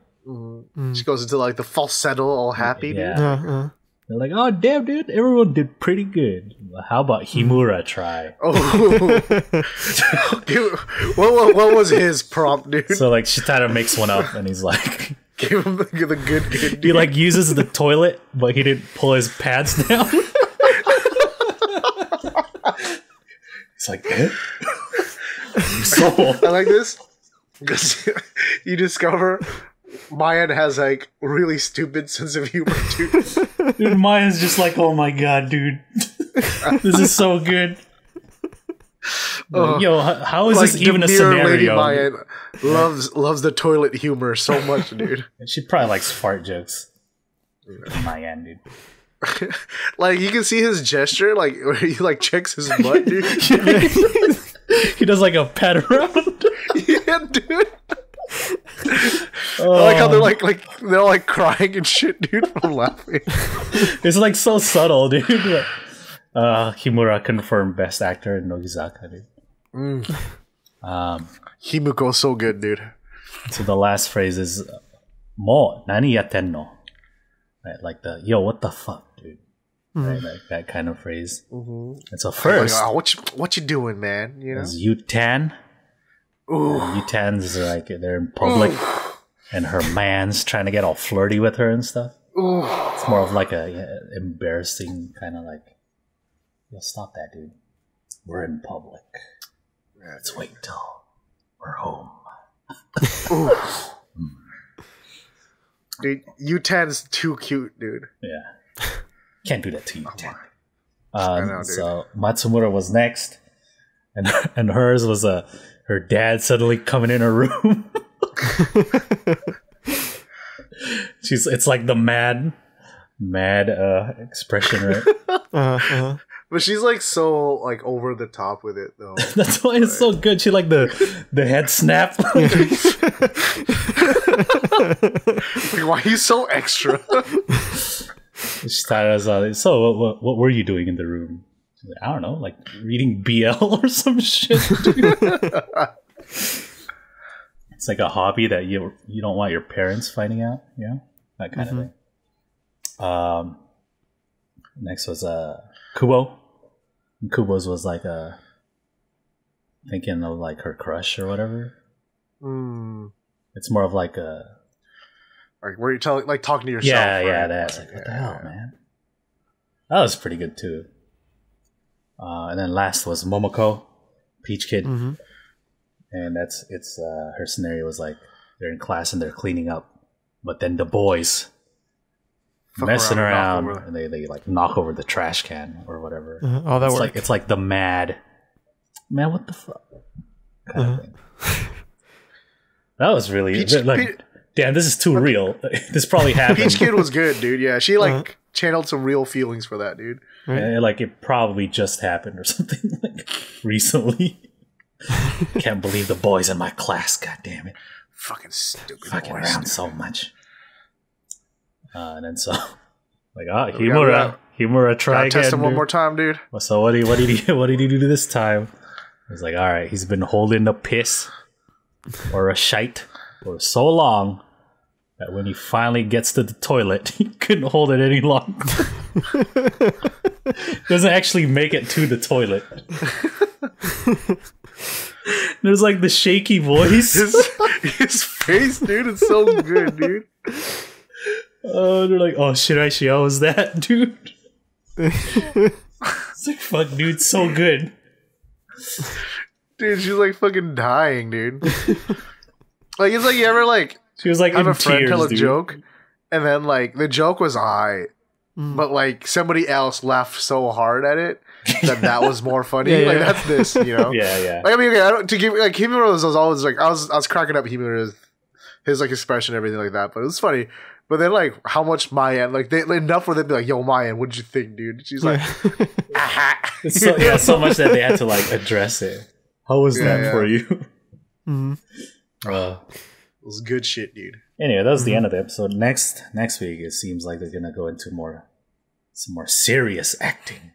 She goes into like the falsetto, all happy. Yeah. They're like, oh damn, dude, everyone did pretty good. How about Himura try? Oh, dude, what was his prompt, dude? So like Shitara makes one up, and he's like. Give him the good. He like uses the toilet, but he didn't pull his pants down. It's like, I like this because you discover Mayan has like really stupid sense of humor too. Dude, Mayan's just like, oh my god, dude, this is so good. Yo, how is like this even a scenario? Lady Mayan loves the toilet humor so much, dude. She probably likes fart jokes. Mayan, dude. Like you can see his gesture, like where he like checks his butt, dude. He does like a pat around. Yeah, dude. I like how they're like crying and shit, dude, from laughing. It's like so subtle, dude. Himura confirmed best actor in Nogizaka, dude. Himiko's so good, dude. So the last phrase is mo nani yatten no, right? Like the yo, what the fuck, dude? Right, like that kind of phrase. And so first, like, what you doing, man? You know, Yutan. Yutan's like they're in public, and her man's trying to get all flirty with her and stuff. It's more of like a embarrassing kind of like. Yo, stop that, dude. We're in public. Let's wait till we're home. Dude, U10's too cute, dude. Yeah. Can't do that to U10. I know, dude. So Matsumura was next. And hers was her dad suddenly coming in her room. It's like the mad expression, right? But she's like so like over the top with it though. That's why it's so good. She like the head snap. Like, why are you so extra? She started us out. So what were you doing in the room? She's like, I don't know, like reading BL or some shit. It's like a hobby that you don't want your parents finding out. You know, that kind of thing. Next was Kubo. And Kubo's was like thinking of like her crush or whatever. It's more of like a where you talking to yourself. Yeah, right? That's like what the hell, man. That was pretty good too. And then last was Momoko, Peach Kid, and it's her scenario was like they're in class and they're cleaning up, but then the boys messing around and they like knock over the trash can or whatever. All that work. It's like the man, what the fuck kind of thing. That was really damn, this is too real. This probably happened. Peach Kid was good, dude. Yeah, she channeled some real feelings for that, dude. Yeah, like it probably just happened or something like recently. Can't believe the boys in my class. God damn it! Fucking stupid. Fucking boys. around so much. And then so like Himura try again. Test him one more time, dude. So what did he do this time? I was like, all right, he's been holding a piss or a shite for so long that when he finally gets to the toilet, he couldn't hold it any longer. Doesn't actually make it to the toilet. There's like the shaky voice. His face, dude, is so good, dude. Oh, they're like, oh, Shiraishi, how was that, dude? It's like, fuck, dude, so good. Dude, she's like fucking dying, dude. Like, it's like you ever like she was like have in a friend tears, tell a dude. joke, and then like the joke was alright, but like somebody else laughed so hard at it that was more funny. Like that's this, you know? Yeah. Like, I mean, okay, I don't to give like Himura was always like I was cracking up Himura's his like expression and everything like that, but it was funny. But then like how much Mayan like they enough where they'd be like, "Yo, Mayan, what did you think, dude?" She's like, it's so much that they had to like address it. How was that for you? It was good shit, dude. Anyway, that was the end of the episode. Next week, it seems like they're gonna go into some more serious acting.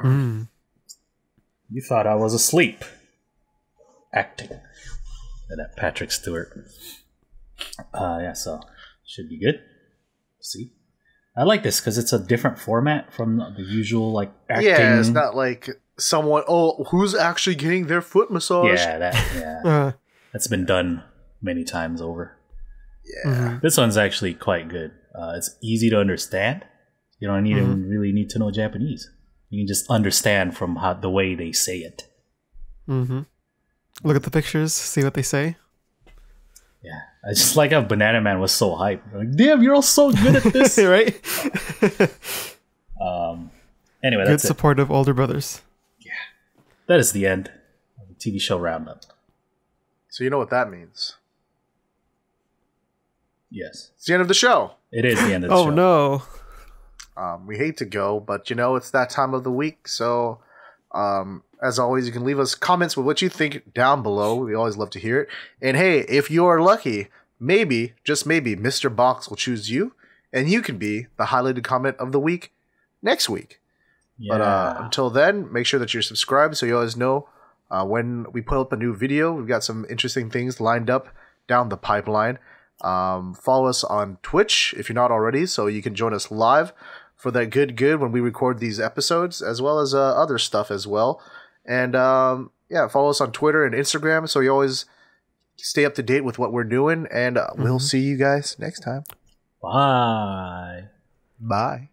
You thought I was asleep. Acting. And that Patrick Stewart. So should be good. See, I like this because it's a different format from the usual like acting. Yeah, it's not like someone. Oh, who's actually getting their foot massaged? Yeah, that's been done many times over. Yeah, this one's actually quite good. It's easy to understand. You don't even really need to know Japanese. You can just understand from the way they say it. Look at the pictures, see what they say. Yeah, I just like how Banana Man was so hyped. Like, damn, you're all so good at this, right? Anyway, good that's supportive older brothers. Yeah, that is the end of the TV show roundup. So you know what that means? Yes, it's the end of the show. It is the end of the show. Oh no. We hate to go, but you know it's that time of the week. So, as always, you can leave us comments with what you think down below. We always love to hear it. And hey, if you are lucky, maybe, just maybe, Mr. Box will choose you, and you can be the highlighted comment of the week next week. Yeah. But until then, make sure that you're subscribed so you always know when we put up a new video. We've got some interesting things lined up down the pipeline. Follow us on Twitch if you're not already, so you can join us live for that good when we record these episodes, as well as other stuff as well. And follow us on Twitter and Instagram so you always stay up to date with what we're doing. And we'll see you guys next time. Bye. Bye.